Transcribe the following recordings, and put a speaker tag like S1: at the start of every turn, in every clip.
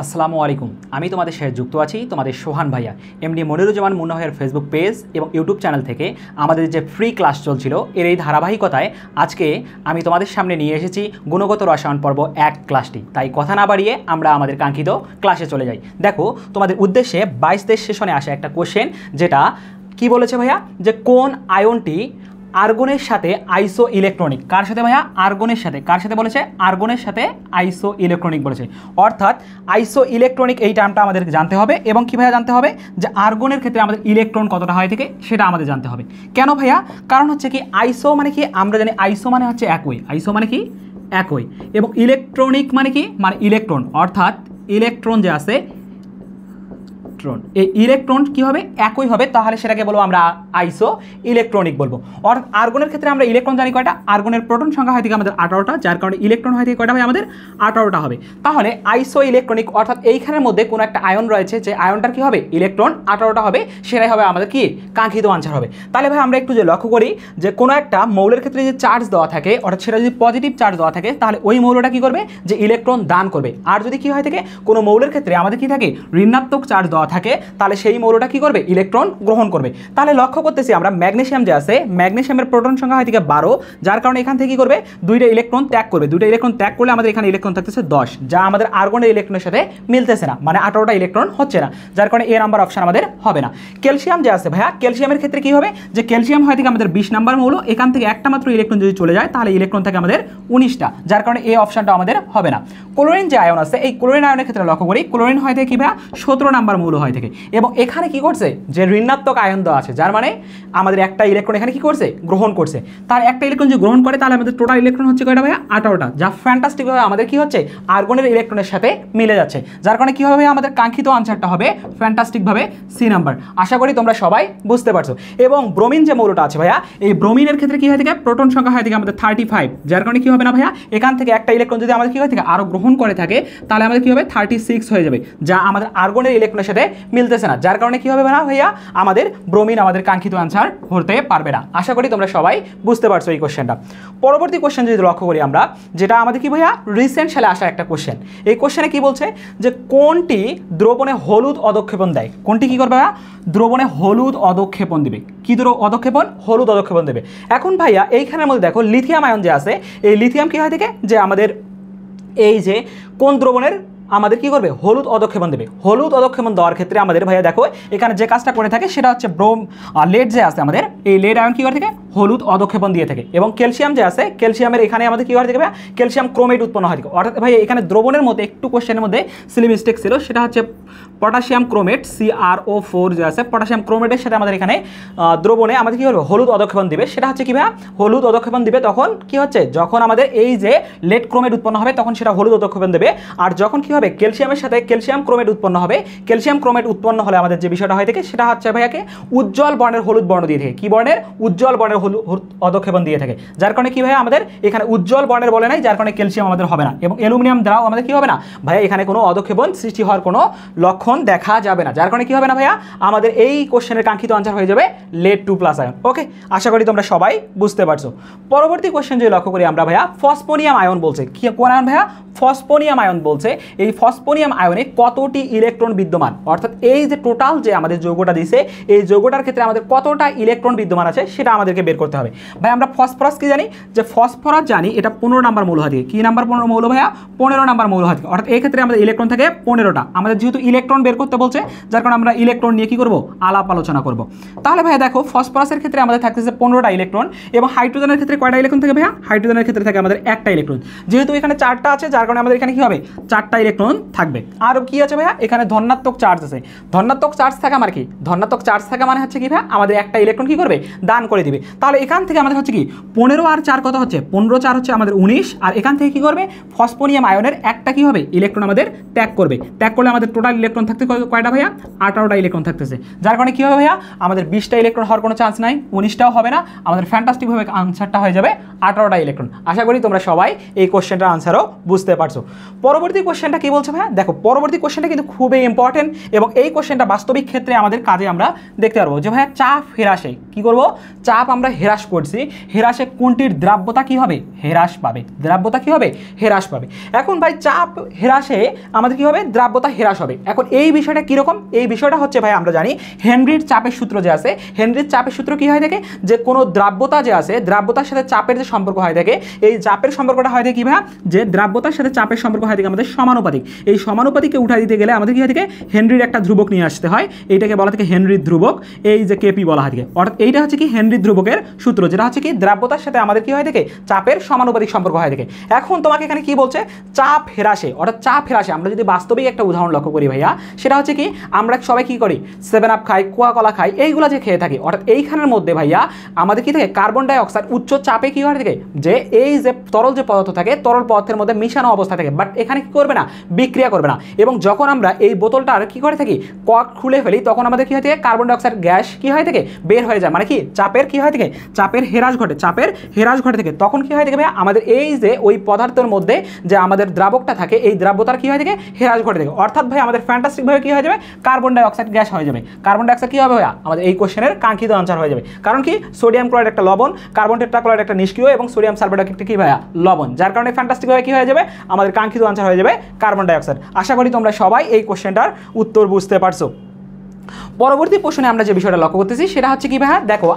S1: আসসালামু আলাইকুম। আমি তোমাদের সাথে যুক্ত আছি তোমাদের সোহান ভাইয়া, এমডি মনিরুজ্জামান মুন্না ভাইয়ের ফেসবুক পেজ এবং ইউটিউব চ্যানেল থেকে আমাদের যে ফ্রি ক্লাস চলছিল এর এই ধারাবাহিকতায় আজকে আমি তোমাদের সামনে নিয়ে এসেছি গুণগত রসায়ন পর্ব 1 ক্লাসটি। তাই কথা না বাড়িয়ে আমরা আমাদের কাঙ্ক্ষিত ক্লাসে চলে যাই। দেখো, তোমাদের উদ্দেশ্যে 22 সেশনে আসা একটা কোশ্চেন, যেটা কি বলেছে ভাইয়া, যে কোন আয়নটি আর্গনের সাথে আইসো ইলেকট্রনিক। কার সাথে ভাইয়া? আর্গনের সাথে। কার সাথে বলেছে? আর্গনের সাথে আইসো ইলেকট্রনিক বলেছে। অর্থাৎ আইসো ইলেকট্রনিক এই টার্মটা আমাদের জানতে হবে এবং কী ভাইয়া জানতে হবে, যে আর্গনের ক্ষেত্রে আমাদের ইলেকট্রন কতটা হয় থেকে সেটা আমাদের জানতে হবে। কেন ভাইয়া? কারণ হচ্ছে কি, আইসো মানে কি, আমরা জানি আইসো মানে হচ্ছে একই। আইসো মানে কি? একই। এবং ইলেকট্রনিক মানে কি? মানে ইলেকট্রন। অর্থাৎ ইলেকট্রন যে আছে, এই ইলেকট্রন কি হবে? একই হবে। তাহলে সেটাকে বলবো আমরা আইসো ইলেকট্রনিক বলবো। অর্থাৎ আর্গনের ক্ষেত্রে আমরা ইলেকট্রন জানি কয়টা? আর্গনের প্রোটন সংখ্যা হয় থেকে আমাদের 18টা, যার কারণে ইলেকট্রন হয় থেকে কয়টা হয়? আমাদের 18টা হবে। তাহলে আইসো ইলেকট্রনিক অর্থাৎ এইখানের মধ্যে কোনো একটা আয়ন রয়েছে, যে আয়নটার কি হবে? ইলেকট্রন 18টা হবে, সেটাই হবে আমাদের কি কাঙ্ক্ষিত আনসার হবে। তাহলে ভাই আমরা একটু যে লক্ষ্য করি, যে কোনো একটা মৌলের ক্ষেত্রে যে চার্জ দেওয়া থাকে, অর্থাৎ সেটা যদি পজিটিভ চার্জ দেওয়া থাকে, তাহলে ওই মৌলটা কি করবে? যে ইলেকট্রন দান করবে। আর যদি কি হয় থাকে, কোনো মৌলের ক্ষেত্রে আমাদের কি থাকে? ঋণাত্মক চার্জ দেওয়া থাকে, তাহলে সেই মৌলটা কি করবে? ইলেকট্রন গ্রহণ করবে। তাহলে লক্ষ্য করতেছি আমরা ম্যাগনেসিয়াম যে আছে, ম্যাগনেসিয়ামের প্রোটন সংখ্যা হয় থেকে 12, যার কারণে এখান থেকে কি করবে? দুইটা ইলেকট্রন ত্যাগ করবে। দুইটা ইলেকট্রন ত্যাগ করলে আমাদের এখানে ইলেকট্রন থাকতেছে 10, যা আমাদের আর্গনের ইলেকট্রনের সাথে মিলতেছে না, মানে 18টা ইলেকট্রন হচ্ছে না, যার কারণে এ নাম্বার অপশন আমাদের হবে না। ক্যালসিয়াম যে আছে ভাইয়া, ক্যালসিয়ামের ক্ষেত্রে কি হবে? যে ক্যালসিয়াম হয় থেকে আমাদের 20 নাম্বার মৌল, এখান থেকে একটা মাত্র ইলেকট্রন যদি চলে যায়, তাহলে ইলেকট্রন থাকে আমাদের 19টা, যার কারণে এই অপশনটা আমাদের হবে না। ক্লোরিন যে আয়ন আছে, এই ক্লোরিন আয়নের ক্ষেত্রে লক্ষ্য করি, ক্লোরিন হয় থেকে কি ভাইয়া? 17 নাম্বার মৌল হয় থেকে। এবং এখানে কি করছে? যে ঋণাত্মক আয়ন দেওয়া আছে, যার মানে আমাদের একটা ইলেকট্রন এখানে কি করছে? গ্রহণ করছে। তার একটা ইলেকট্রন যদি গ্রহণ করে, তাহলে আমাদের টোটাল ইলেকট্রন হচ্ছে কয়টা ভাইয়া? 18টা, যা ফ্যান্টাস্টিকভাবে আমাদের কি হচ্ছে? আর্গনের ইলেকট্রনের সাথে মিলে যাচ্ছে, যার কারণে কি হবে? আমাদের কাঙ্ক্ষিত আনসারটা হবে ফ্যান্টাস্টিকভাবে সি নাম্বার। আশা করি তোমরা সবাই বুঝতে পারছো। এবং ব্রোমিন যে মৌলটা আছে ভাইয়া, এই ব্রোমিনের ক্ষেত্রে কি হয় থেকে? প্রোটন সংখ্যা হয় থেকে আমাদের 35, যার কারণে কি হবে না ভাইয়া? এখান থেকে একটা ইলেকট্রন যদি আমাদের কি হয় থেকে আরও গ্রহণ করে থাকে, তাহলে আমাদের কি হবে? 36 হয়ে যাবে, যা আমাদের আর্গনের ইলেকট্রনের সাথে মিলতেছে না, যার কারণে কি হবে না ভাইয়া? আমাদের ব্রোমিন আমাদের কাঙ্ক্ষিত আনসার হতে পারবে না। আশা করি তোমরা সবাই বুঝতে পারছো এই কোশ্চেনটা। পরবর্তী কোশ্চেন যদি লক্ষ্য করি আমরা, যেটা আমাদের কি ভাইয়া? রিসেন্ট সালে আসা একটা কোশ্চেন। এই কোশ্চেনে কি বলছে, যে কোনটি দ্রবণে হলুদ অধক্ষেপণ দেয়? কোনটি কি করবে ভাইয়া? দ্রবণে হলুদ অধক্ষেপণ দিবে। কি অধক্ষেপণ? হলুদ অধক্ষেপণ দেবে। এখন ভাইয়া এইখানের মধ্যে দেখো, লিথিয়াম আয়ন যে আছে, এই লিথিয়াম কি হয় থেকে? যে আমাদের এই যে কোন দ্রবণের আমাদের কি করবে? হলুদ অধক্ষেপণ দেবে। হলুদ অধক্ষেপণ দেওয়ার ক্ষেত্রে আমাদের ভাইয়া দেখো, এখানে যে কাজটা করে থাকে সেটা হচ্ছে লেড যে আছে আমাদের, এই লেড আয়ন কি করে থাকে? হলুদ অধক্ষেপণ দিয়ে থাকে। এবং ক্যালসিয়াম যে আছে, ক্যালসিয়ামের এখানে আমাদের কি করে থাকে ভাইয়া? ক্যালসিয়াম ক্রোমেট উৎপন্ন হয় থাকে। অর্থাৎ ভাই এখানে দ্রবণের মধ্যে একটু কোশ্চেনের মধ্যে সিলি মিস্টেক ছিল, সেটা হচ্ছে পটাশিয়াম ক্রোমেট, CrO4 যে আছে, পটাশিয়াম ক্রোমেটের সাথে আমাদের এখানে দ্রবণে আমাদের কি করবে? হলুদ অধক্ষেপণ দিবে। সেটা হচ্ছে কি ভাইয়া? হলুদ অধক্ষেপণ দিবে তখন কি হচ্ছে? যখন আমাদের এই যে লেড ক্রোমেট উৎপন্ন হবে, তখন সেটা হলুদ অধক্ষেপণ দেবে। আর যখন কি হবে? ক্যালসিয়ামের সাথে ক্যালসিয়াম ক্রোমেট উৎপন্ন হবে, ক্যালসিয়াম ক্রোমেট উৎপন্ন হলে আমাদের যে বিষয়টা হয় থাকে, সেটা হচ্ছে ভাইয়াকে উজ্জ্বল বর্ণের হলুদ বর্ণ দিয়ে থাকে। কি বর্ণের? উজ্জ্বল বর্ণের হলুদ অধক্ষেপণ দিয়ে থাকে, যার কারণে কি ভাইয়া? আমাদের এখানে উজ্জ্বল বর্ণের বলে নাই, যার কারণে ক্যালসিয়াম আমাদের হবে না। এবং অ্যালুমিনিয়াম দ্বারাও আমাদের কি হবে না ভাইয়া? এখানে কোনো অধক্ষেপণ সৃষ্টি হওয়ার কোনো লক্ষণ দেখা যাবে না, যার কারণে কি হবে না ভাইয়া? আমাদের এই কোশ্চেনের কাঙ্ক্ষিত আনসার হয়ে যাবে লেড 2+ আয়ন। ওকে, আশা করি তোমরা সবাই বুঝতে পারছো। পরবর্তী কোশ্চেন যদি লক্ষ্য করি আমরা ভাইয়া, ফসফোনিয়াম আয়ন বলছে। কি কোন আয়ন ভাইয়া? ফসফোনিয়াম আয়ন বলছে। এই ফসফোনিয়াম আয়নে কতটি ইলেকট্রন বিদ্যমান? অর্থাৎ এই যে টোটাল যে আমাদের যৌগটা দিছে, এই যৌগটার ক্ষেত্রে আমাদের কতটা ইলেকট্রন বিদ্যমান আছে সেটা আমাদেরকে বের করতে হবে। ভাই আমরা ফসফরাস কি জানি? যে ফসফরাস জানি এটা 15 নাম্বার মৌল হয়। কি নাম্বার 15 মৌল ভাইয়া? 15 নাম্বার মৌল হয়। অর্থাৎ এই ক্ষেত্রে আমাদের ইলেকট্রন থাকে 15টা। আমাদের যেহেতু ইলেকট্রন বের করতে বলছে, যার কারণে আমরা ইলেকট্রন নিয়ে কি করব? আলাপ আলোচনা করব। তাহলে ভাইয়া দেখো, ফসফরাসের ক্ষেত্রে আমাদের থাকতেছে 15টা ইলেকট্রন। এবং হাইড্রোজেনের ক্ষেত্রে কয়টা ইলেকট্রন থাকে ভাইয়া? হাইড্রোজেনের ক্ষেত্রে থাকে আমাদের একটা ইলেকট্রন। যেহেতু এখানে 4টা আছে, যার কারণে আমাদের এখানে কি হবে? 4টা ইলেকট্রন থাকবে। আর কি আছে ভাইয়া? এখানে ধনাত্মক চার্জ আছে। ধনাত্মক চার্জ থাকা মানে কি? ধনাত্মক চার্জ থাকা মানে হচ্ছে কি ভাইয়া? আমাদের একটা ইলেকট্রন কি করবে? দান করে দিবে। তাহলে এখান থেকে আমাদের হচ্ছে কি 15 আর 4 কত হচ্ছে? 15 4 হচ্ছে আমাদের 19। আর এখান থেকে কি করবে? ফসফোনিয়াম আয়নের একটা কি হবে? ইলেকট্রন আমাদের ত্যাগ করবে। ত্যাগ করলে আমাদের টোটাল ইলেকট্রন থাকতে কয়টা ভাইয়া? 18টা ইলেকট্রন থাকতেছে, যার কারণে কি হবে ভাইয়া? আমাদের 20টা ইলেকট্রন হওয়ার কোনো চান্স নাই, 19টাও হবে না। আমাদের ফ্যান্টাস্টিকভাবে আনসারটা হয়ে যাবে 18টা ইলেকট্রন। আশা করি তোমরা সবাই এই কোশ্চেনটার আনসারও বুঝতে পারছো। পরবর্তী কোশ্চেনটা কি বলছে ভাইয়া? দেখো, পরবর্তী কোশ্চেনটা কিন্তু খুবই ইম্পর্টেন্ট এবং এই কোশ্চেনটা বাস্তবিক ক্ষেত্রে আমাদের কাজে আমরা দেখতে পারবো। যে ভাইয়া চাপ হ্রাসে কি করব? চাপ আমরা হ্রাস করছি, হ্রাসে কোনটির দ্রাব্যতা কি হবে? হ্রাস পাবে। দ্রাব্যতা কি হবে? হ্রাস পাবে। এখন ভাই চাপ হ্রাসে আমাদের কি হবে? দ্রাব্যতা হ্রাস হবে। এখন এই বিষয়টা কীরকম? এই বিষয়টা হচ্ছে ভাই আমরা জানি হেনরির চাপের সূত্র যে আছে, হেনরির চাপের সূত্র কী হয় থাকে, যে কোনো দ্রাব্যতা যে আছে, দ্রাব্যতার সাথে চাপের যে সম্পর্ক হয় থাকে, এই চাপের সম্পর্কটা হয় থাকে কী ভাই? যে দ্রাব্যতার সাথে চাপের সম্পর্ক হয় থাকে আমাদের সমানুপাতিক। এই সমানুপাতিকে উঠা দিতে গেলে আমাদের কী হয় থাকে? হেনরির একটা ধ্রুবক নিয়ে আসতে হয়, এইটাকে বলা থাকে হেনরির ধ্রুবক, এই যে কেপি বলা হয় থাকে। অর্থাৎ এইটা হচ্ছে কি হেনরির ধ্রুবকের সূত্র, যেটা হচ্ছে কি দ্রাব্যতার সাথে আমাদের কি হয় থাকে? চাপের সমানুপাতিক সম্পর্ক হয় থাকে। এখন তোমাকে এখানে কি বলছে? চাপ হ্রাসে, অর্থাৎ চাপ হ্রাসে আমরা যদি বাস্তবিক একটা উদাহরণ লক্ষ্য করি ভাইয়া, সেটা হচ্ছে কি আমরা সবাই কি করি? 7 আপ খাই, কোকা-কোলা খাই, এইগুলো যে খেয়ে থাকি। অর্থাৎ এইখানের মধ্যে ভাইয়া আমাদের কি থাকে? কার্বন ডাই অক্সাইড উচ্চ চাপে কি হয় থাকে? যে এই যে তরল যে পদার্থ থাকে, তরল পদার্থের মধ্যে মিশানো অবস্থা থাকে, বাট এখানে কি করবে না? বিক্রিয়া করবে না। এবং যখন আমরা এই বোতলটার কি করে থাকি? কক খুলে ফেলি, তখন আমাদের কি হয় থাকে? কার্বন ডাই অক্সাইড গ্যাস কি হয় থাকে? বের হয়ে যায়। মানে কি চাপের কি হয় থাকে? চাপের হ্রাস ঘটে, চাপের হ্রাস ঘটে থাকে। তখন কি হয় থাকে ভাইয়া? আমাদের এই যে ওই পদার্থের মধ্যে যে আমাদের দ্রাবকটা থাকে, এই দ্রাব্যতার কি হয় থাকে? হ্রাস ঘটে থাকে। অর্থাৎ ভাই আমাদের ফ্যান্টাস্টিকভাবে কি হয়ে যাবে? কার্বন ডাই অক্সাইড গ্যাস হয়ে যাবে। কার্বন ডাই অক্সাইড কি হবে ভাইয়া? আমাদের এই কোশ্চেনের কাঙ্ক্ষিত আনসার হয়ে যাবে। কারণ কি সোডিয়াম ক্লোরাইড একটা লবণ, কার্বন টেট্রাক্লোরাইড একটা নিষ্ক্রিয় এবং সোডিয়াম সালফেট একটা কি ভাইয়া? লবণ। যার কারণে ফ্যান্টাস্টিকভাবে কি হয়ে যাবে? আমাদের কাঙ্ক্ষিত আনসার হয়ে যাবে কার্বন ডাই অক্সাইড। আশা করি তোমরা সবাই এই কোশ্চেনটার উত্তর বুঝতে পারছো। পরবর্তী প্রশ্নে আমরা যে বিষয়টা লক্ষ্য করতেছি সেটা হচ্ছে কি ভাইয়া? দেখো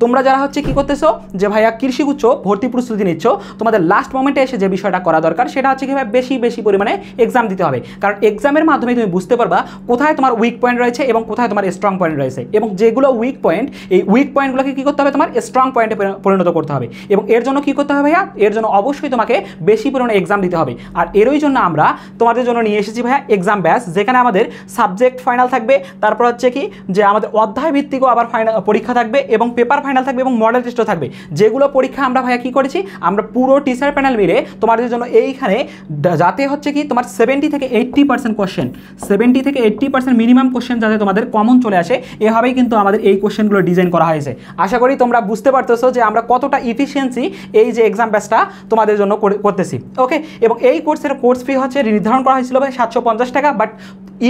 S1: তোমরা যারা হচ্ছে কি করতেছো, যে ভাইয়া কৃষিগুচ্ছ ভর্তি প্রস্তুতি নিচ্ছ, তোমাদের লাস্ট মোমেন্টে এসে যে বিষয়টা করা দরকার সেটা হচ্ছে কি ভাই? বেশি পরিমাণে এক্সাম দিতে হবে। কারণ এক্সামের মাধ্যমে তুমি বুঝতে পারবা কোথায় তোমার উইক পয়েন্ট রয়েছে এবং কোথায় তোমার স্ট্রং পয়েন্ট রয়েছে, এবং যেগুলো উইক পয়েন্ট, এই উইক পয়েন্টগুলোকে কি করতে হবে? তোমার স্ট্রং পয়েন্টে পরিণত করতে হবে। এবং এর জন্য কি করতে হবে ভাইয়া? এর জন্য অবশ্যই তোমাকে বেশি পরিমাণে এক্সাম দিতে হবে। আর এরই জন্য আমরা তোমাদের জন্য নিয়ে এসেছি ভাইয়া এক্সাম ব্যাচ, যেখানে আমাদের সাবজেক্ট ফাইনাল থাকবে, তারপর হচ্ছে কি যে আমাদের অধ্যায় ভিত্তিকও আবার ফাইনাল পরীক্ষা থাকবে, এবং পেপার ফাইনাল থাকবে, এবং মডেল টেস্টও থাকবে। যেগুলো পরীক্ষা আমরা ভাইয়া কি করেছি? আমরা পুরো টিচার প্যানেল মিলে তোমাদের জন্য এইখানে যাতে হচ্ছে কি তোমার 70 থেকে 80% কোশ্চেন, 70 থেকে 80% মিনিমাম কোশ্চেন যাতে তোমাদের কমন চলে আসে, এভাবেই কিন্তু আমাদের এই কোশ্চেনগুলো ডিজাইন করা হয়েছে। আশা করি তোমরা বুঝতে পারতেছো যে আমরা কতটা ইফিসিয়েন্সি এই যে এক্সাম ব্যাচটা তোমাদের জন্য করতেছি। ওকে, এবং এই কোর্সের কোর্স ফি হচ্ছে নির্ধারণ করা হয়েছিল ভাই 750 টাকা, বাট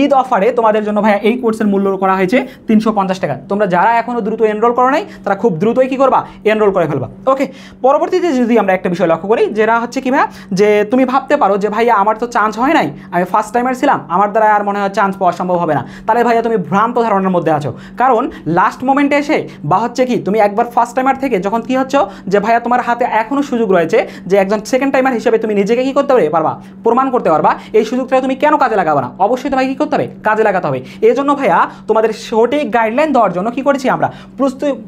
S1: ঈদ অফারে তোমাদের জন্য ভাইয়া এই কোর্সের মূল্য করা হয়েছে 350 টাকা। তোমরা যারা এখনও দ্রুত এনরোল করো নাই, তারা খুব দ্রুতই কি করবা? এনরোল করে ফেলবা। ওকে, পরবর্তীতে যদি আমরা একটা বিষয় লক্ষ্য করি, যেটা হচ্ছে কি ভাইয়া, যে তুমি ভাবতে পারো যে ভাইয়া আমার তো চান্স হয় নাই, আমি ফার্স্ট টাইমার ছিলাম, আমার দ্বারা আর মনে হয় চান্স পাওয়া সম্ভব হবে না। তাহলে ভাইয়া তুমি ভ্রান্ত ধারণার মধ্যে আছো। কারণ লাস্ট মোমেন্টে এসে বা হচ্ছে কি তুমি একবার ফার্স্ট টাইমার থেকে যখন কি হচ্ছে যে ভাইয়া তোমার হাতে এখনও সুযোগ রয়েছে যে একজন সেকেন্ড টাইমার হিসেবে তুমি নিজেকে কি করতে পারবা? প্রমাণ করতে পারবা। এই সুযোগটা তুমি কেন কাজে লাগাবা না? অবশ্যই তোমাকে কি করতে হবে? কাজে লাগাতে হবে। এই জন্য ভাইয়া তোমাদের সঠিক গাইডলাইন দেওয়ার জন্য কি করেছি আমরা?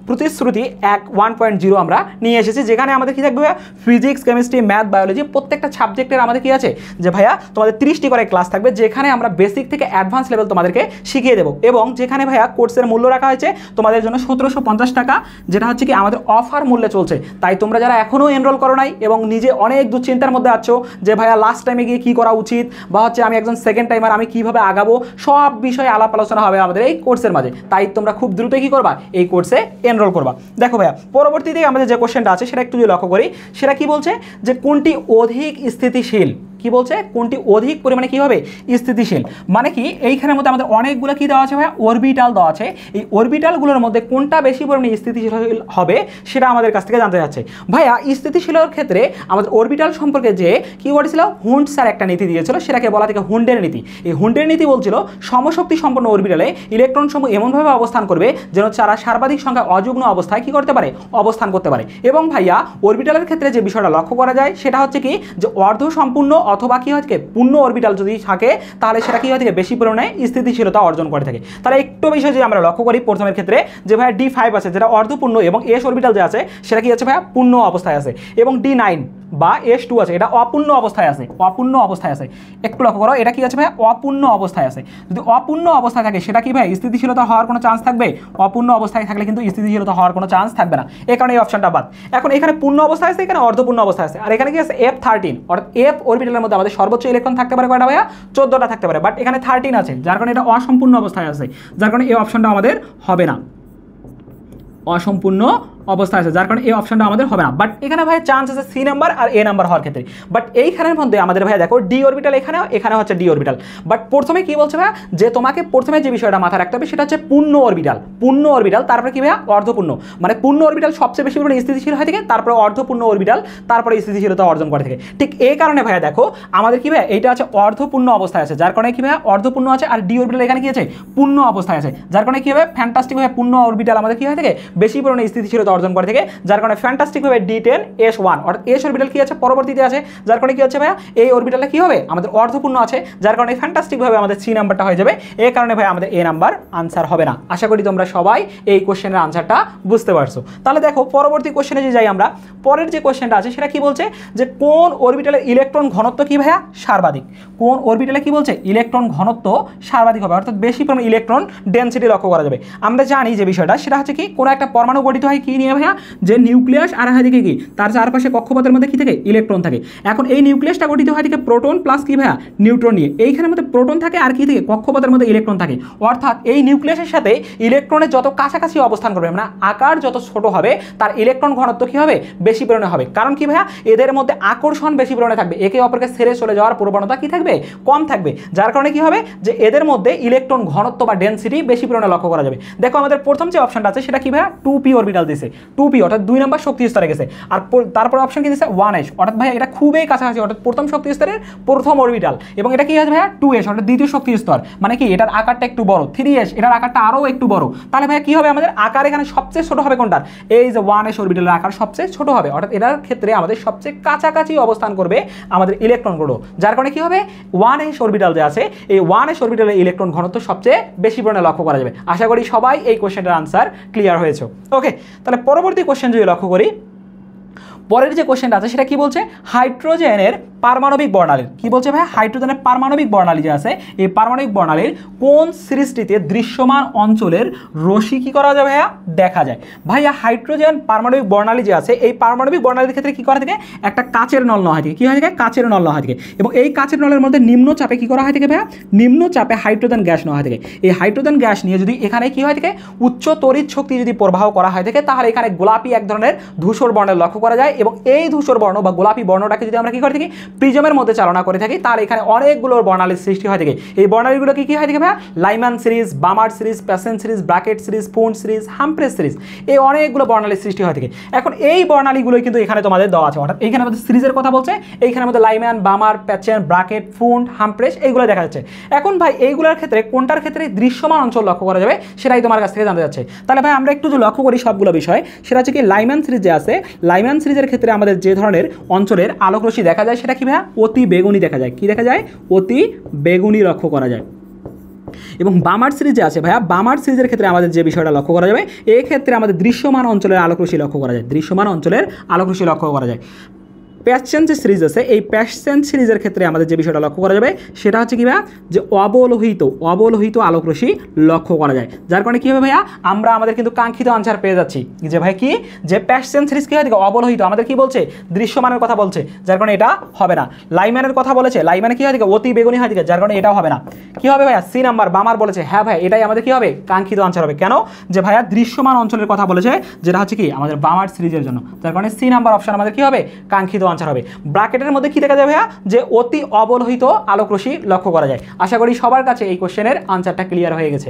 S1: প্রতিশ্রুতি 1.0 আমরা নিয়ে এসেছি, যেখানে আমাদের কি থাকবে? ফিজিক্স, কেমিস্ট্রি, ম্যাথ, বায়োলজি প্রত্যেকটা সাবজেক্টের আমাদের কি আছে যে ভাইয়া তোমাদের 30টি করে ক্লাস থাকবে, যেখানে আমরা বেসিক থেকে অ্যাডভান্স লেভেল তোমাদেরকে শিখিয়ে দেবো। এবং যেখানে ভাইয়া কোর্সের মূল্য রাখা হয়েছে তোমাদের জন্য 1750 টাকা, যেটা হচ্ছে কি আমাদের অফার মূল্যে চলছে। তাই তোমরা যারা এখনও এনরোল করো নাই এবং নিজে অনেক দুশ্চিন্তার মধ্যে আছো যে ভাইয়া লাস্ট টাইমে গিয়ে কী করা উচিত, বা হচ্ছে আমি একজন সেকেন্ড টাইমার, আমি কীভাবে আগাবো, সব বিষয়ে আলাপ আলোচনা হবে আমাদের এই কোর্সের মাঝে। তাই তোমরা খুব দ্রুত কি করবা? এই কোর্সে এনরোল করবা। দেখো ভাইয়া পরবর্তীতে আমাদের যে কোশ্চেনটা আছে সেটা একটু যদি লক্ষ্য করি, সেটা কি বলছে? যে কোনটি অধিক স্থিতিশীল? কি বলছে? কোনটি অধিক পরিমাণে কি হবে? স্থিতিশীল। মানে কি এইখানের মধ্যে আমাদের অনেকগুলো কি দেওয়া আছে ভাইয়া? অরবিটাল দেওয়া আছে। এই অরবিটালগুলোর মধ্যে কোনটা বেশি পরিমাণে স্থিতিশীল হবে সেটা আমাদের কাছ থেকে জানতে যাচ্ছে। ভাইয়া স্থিতিশীলের ক্ষেত্রে আমাদের অরবিটাল সম্পর্কে যে কি বলেছিল, হুন্ড স্যার একটা নীতি দিয়েছিল, সেটাকে বলা থেকে হুন্ডের নীতি। এই হুন্ডের নীতি বলছিল সমশক্তি সম্পন্ন অরবিটালে ইলেকট্রন সমূহ এমনভাবে অবস্থান করবে যেন তারা সর্বাধিক সংখ্যা অযুগ্ম অবস্থায় কি করতে পারে? অবস্থান করতে পারে। এবং ভাইয়া অরবিটালের ক্ষেত্রে যে বিষয়টা লক্ষ্য করা যায় সেটা হচ্ছে কি যে অর্ধ সম্পূর্ণ অথবা কি হয় পূর্ণ অরবিটাল যদি থাকে, তাহলে সেটা কি হয় থাকে? বেশি পরিমাণে স্থিতিশীলতা অর্জন করে থাকে। তাহলে একটু বিষয় যদি আমরা লক্ষ্য করি প্রথমের ক্ষেত্রে, যে ভাইয়া D5 আছে যেটা অর্ধপূর্ণ, এবং এস অরবিটাল যে আছে সেটা কি আছে ভাইয়া? পূর্ণ অবস্থায় আছে। এবং D9 বা S2 আছে, এটা অপূর্ণ অবস্থায় আছে, অপূর্ণ অবস্থায় আছে। একটু লক্ষ্য করো, এটা কি আছে ভাই? অপূর্ণ অবস্থায় আছে। যদি অপূর্ণ অবস্থায় থাকে সেটা কি ভাই স্থিতিশীলতা হওয়ার কোনো চান্স থাকবে? অপূর্ণ অবস্থায় থাকলে কিন্তু স্থিতিশীলতা হওয়ার কোনো চান্স থাকবে না। এই কারণে এই অপশনটা বাদ। এখন এখানে পূর্ণ অবস্থায় আছে, এখানে অর্ধপূর্ণ অবস্থায় আছে, আর এখানে কি আছে? F13, অর্থাৎ F অরবিটালের মধ্যে আমাদের সর্বোচ্চ ইলেকট্রন থাকতে পারে কয়টা ভাইয়া? 14টা থাকতে পারে, বাট এখানে 13 আছে, যার কারণে এটা অসম্পূর্ণ অবস্থায় আছে, যার কারণে এই অপশনটা আমাদের হবে না, অসম্পূর্ণ অবস্থায় আছে, যার কারণে এই অপশনটা আমাদের হবে না। বাট এখানে ভাই চান্স আছে সি নাম্বার আর এ নাম্বার হওয়ার ক্ষেত্রে। বাট এইখানের মধ্যে আমাদের ভাই দেখো ডি অরবিটাল এখানে হচ্ছে ডি অরবিটাল। বাট প্রথমে কি বলছে ভাই, যে তোমাকে প্রথমে যে বিষয়টা মাথায় রাখতে হবে সেটা হচ্ছে পূর্ণ অরবিটাল, তারপরে কি ভাইয়া অর্ধপূর্ণ, মানে পূর্ণ অরবিটাল সবচেয়ে বেশি পরিমাণে স্থিতিশীল হয় থাকে, তারপরে অর্ধপূর্ণ অরবিটাল তারপরে স্থিতিশীলতা অর্জন করে থাকে। ঠিক এই কারণে ভাইয়া দেখো আমাদের কি ভাইয়া এইটা আছে অর্ধপূর্ণ অবস্থায় আছে, যার কারণে কি ভাইয়া অর্ধপূর্ণ আছে, আর ডি অরবিটাল এখানে কি আছে পূর্ণ অবস্থায় আছে, যার কারণে কি হবে ফ্যান্টাস্টিকভাবে পূর্ণ অরবিটাল আমাদের কি হয় থাকে বেশি পরিমাণে স্থিতিশীলতা অর্জন করে থাকে, যার কারণে ফ্যান্টাস্টিকভাবে D10S1 অর্থাৎ এস অরবিটাল কি আছে পরবর্তীতে আছে, যার কারণে কি হচ্ছে ভাইয়া এই অরবিটালটা কি হবে আমাদের অর্ধপূর্ণ আছে, যার কারণে ফ্যান্টাস্টিকভাবে আমাদের সি নাম্বারটা হয়ে যাবে। এই কারণে ভাই আমাদের এ নাম্বার আনসার হবে না। আশা করি তোমরা সবাই এই কোশ্চেনের আনসারটা বুঝতে পারছো। তাহলে দেখো পরবর্তী কোশ্চেনে যে যাই আমরা, পরের যে কোশ্চেনটা আছে সেটা কি বলছে যে কোন অরবিটালের ইলেকট্রন ঘনত্ব কি ভাইয়া সর্বাধিক, কোন অরবিটালে কি বলছে ইলেকট্রন ঘনত্ব সর্বাধিক হবে, অর্থাৎ বেশি পরিমাণ ইলেকট্রন ডেনসিটি লক্ষ্য করা যাবে। আমরা জানি যে বিষয়টা সেটা হচ্ছে কি কোনো একটা পরমাণু গঠিত হয় কি নিয়ে ভাইয়া, যে নিউক্লিয়াস আর হয় দিকে কি তার চারপাশে কক্ষপথের মধ্যে কি থাকে ইলেকট্রন থাকে। এখন এই নিউক্লিয়াসটা গঠিত হয় দিকে প্রোটন প্লাস কি ভাইয়া নিউট্রন নিয়ে, এইখানের মধ্যে প্রোটন থাকে আর কি থাকে কক্ষপথের মধ্যে ইলেকট্রন থাকে, অর্থাৎ এই নিউক্লিয়াসের সাথে ইলেকট্রনের যত কাছাকাছি অবস্থান করবে মানে আকার যত ছোট হবে তার ইলেকট্রন ঘনত্ব কি হবে বেশি পরিমাণে হবে। কারণ কি ভাইয়া এদের মধ্যে আকর্ষণ বেশি পরিমাণে থাকবে, একে অপরকে ছেড়ে চলে যাওয়ার প্রবণতা কি থাকবে কম থাকবে, যার কারণে কি হবে যে এদের মধ্যে ইলেকট্রন ঘনত্ব বা ডেনসিটি বেশি পরিমাণে লক্ষ্য করা যাবে। দেখো আমাদের প্রথম যে অপশনটা আছে সেটা কি ভাইয়া 2p অরবিটাল দিছে, 2p অর্থাৎ 2 নম্বর শক্তি স্তরে গেছে, আর তারপর অপশন কি দিছে 1s অর্থাৎ ভাইয়া এটা খুবই কাছাকাছি, অর্থাৎ প্রথম শক্তি স্তরের প্রথম অরবিটাল, এবং এটা কি আছে ভাইয়া 2s অর্থাৎ দ্বিতীয় শক্তি স্তর, মানে কি এটার আকারটা একটু বড়, 3s এটার আকারটা আরও একটু বড়। তাহলে ভাইয়া কি হবে আমাদের আকার এখানে সবচেয়ে ছোট হবে কোনটার, এই যে 1s অরবিটালের আকার সবচেয়ে ছোট হবে, অর্থাৎ এটার ক্ষেত্রে আমাদের সবচেয়ে কাছাকাছি অবস্থান করবে আমাদের ইলেকট্রনগুলো, যার কারণে কি হবে 1s অরবিটাল যে আছে এই 1s অরবিটালের ইলেকট্রন ঘনত্ব সবচেয়ে বেশি পরিমাণে লক্ষ্য করা যাবে। আশা করি সবাই এই কোশ্চেনটার আনসার ক্লিয়ার হয়েছে। ওকে, তাহলে পরবর্তী কোশ্চেন যদি লক্ষ্য করি, পরের যে কোশ্চেনটা আছে সেটা কি বলছে হাইড্রোজেনের পারমাণবিক বর্ণালীর, কি বলছে ভাই হাইড্রোজেনের পারমাণবিক বর্ণালী যে আছে এই পারমাণবিক বর্ণালীর কোন সিরিজটিতে দৃশ্যমান অঞ্চলের রশ্মি কি করা যায় ভাইয়া দেখা যায়। ভাইয়া হাইড্রোজেন পারমাণবিক বর্ণালী যে আছে এই পারমাণবিক বর্ণালীর ক্ষেত্রে কি করা থাকে একটা কাচের নল নেওয়া হয় থাকে, কি হয় থাকে কাচের নল নেওয়া হয় থাকে, এবং এই কাচের নলের মধ্যে নিম্ন চাপে কি করা হয় থাকে ভাইয়া নিম্ন চাপে হাইড্রোজেন গ্যাস নেওয়া হয় থাকে। এই হাইড্রোজেন গ্যাস নিয়ে যদি এখানে কি হয় থাকে উচ্চ তড়িৎ শক্তি যদি প্রবাহ করা হয় থাকে তাহলে এখানে গোলাপি এক ধরনের ধূসর বর্ণের লক্ষ্য করা যায়, এবং এই ধূসর বর্ণ বা গোলাপি বর্ণটাকে যদি আমরা কি করে থাকি প্রিজমের মধ্যে চালনা করে থাকি তাহলে এখানে অনেকগুলো বর্ণালীর সৃষ্টি হয় থাকে। এই বর্ণালীগুলো কি হয় থাকে ভাইয়া Lyman series, Balmer series, Paschen series, Brackett series, Pfund series, Humphreys series, এই অনেকগুলো বর্ণালীর সৃষ্টি হয় থাকে। এখন এই বর্ণালীগুলোই কিন্তু এখানে তোমাদের দেওয়া আছে, অর্থাৎ এইখানে আমাদের সিরিজের কথা বলছে, এইখানের মধ্যে লাইম্যান, বামার, প্যাচেন, ব্র্যাকেট, পুন্ড, হামফ্রেস এইগুলো দেখা যাচ্ছে। এখন ভাই এইগুলোর ক্ষেত্রে কোনটার ক্ষেত্রে দৃশ্যমান অঞ্চল লক্ষ্য করা যাবে সেটাই তোমার কাছ থেকে জানতে যাচ্ছে। তাহলে ভাই আমরা একটু যদি লক্ষ্য করি সবগুলো বিষয়, সেটা হচ্ছে কি লাইম্যান সিরিজ যে আছে লাইম্যান সিরিজের ক্ষেত্রে আমাদের যে ধরনের অঞ্চলের আলোকরশ্মি দেখা যায় সেটা কি ভাইয়া অতি বেগুনি দেখা যায়, কি দেখা যায় অতি বেগুনি লক্ষ্য করা যায়। এবং বামার সিরিজে আছে ভাইয়া বামার সিরিজের ক্ষেত্রে আমাদের যে বিষয়টা লক্ষ্য করা যাবে এই ক্ষেত্রে আমাদের দৃশ্যমান অঞ্চলের আলোকরশ্মি লক্ষ্য করা যায়, দৃশ্যমান অঞ্চলের আলোকরশ্মি লক্ষ্য করা যায়। প্যাসেন যে সিরিজ আছে এই প্যাসেন সিরিজের ক্ষেত্রে আমাদের যে বিষয়টা লক্ষ্য করা যাবে সেটা হচ্ছে কি ভাইয়া যে অবলোহিত আলোকরশ্মি লক্ষ্য করা যায়, যার কারণে কী হবে ভাইয়া আমরা আমাদের কিন্তু কাঙ্ক্ষিত আনসার পেয়ে যাচ্ছি যে ভাই কি যে প্যাসেন সিরিজ কী হয় অবলোহিত আমাদের কি বলছে দৃশ্যমানের কথা বলছে, যার কারণে এটা হবে না। লাইম্যানের কথা বলেছে লাইম্যানে কী হয় অতি বেগুনি হয় যার কারণে এটাও হবে না। কী হবে ভাইয়া সি নাম্বার বামার বলেছে, হ্যাঁ ভাই এটাই আমাদের কী হবে কাঙ্ক্ষিত আনসার হবে। কেন যে ভাইয়া দৃশ্যমান অঞ্চলের কথা বলেছে যেটা হচ্ছে কি আমাদের বামার সিরিজের জন্য, যার কারণে সি নাম্বার অপশন আমাদের কী হবে কাঙ্ক্ষিত আনসার হবে। ব্র্যাকেটের মধ্যে কি দেখা যায় ভাইয়া যে অতি অবলোহিত আলোকরশ্মি লক্ষ্য করা যায়। আশা করি সবার কাছে এই কোশ্চেনের আনসারটা ক্লিয়ার হয়ে গেছে।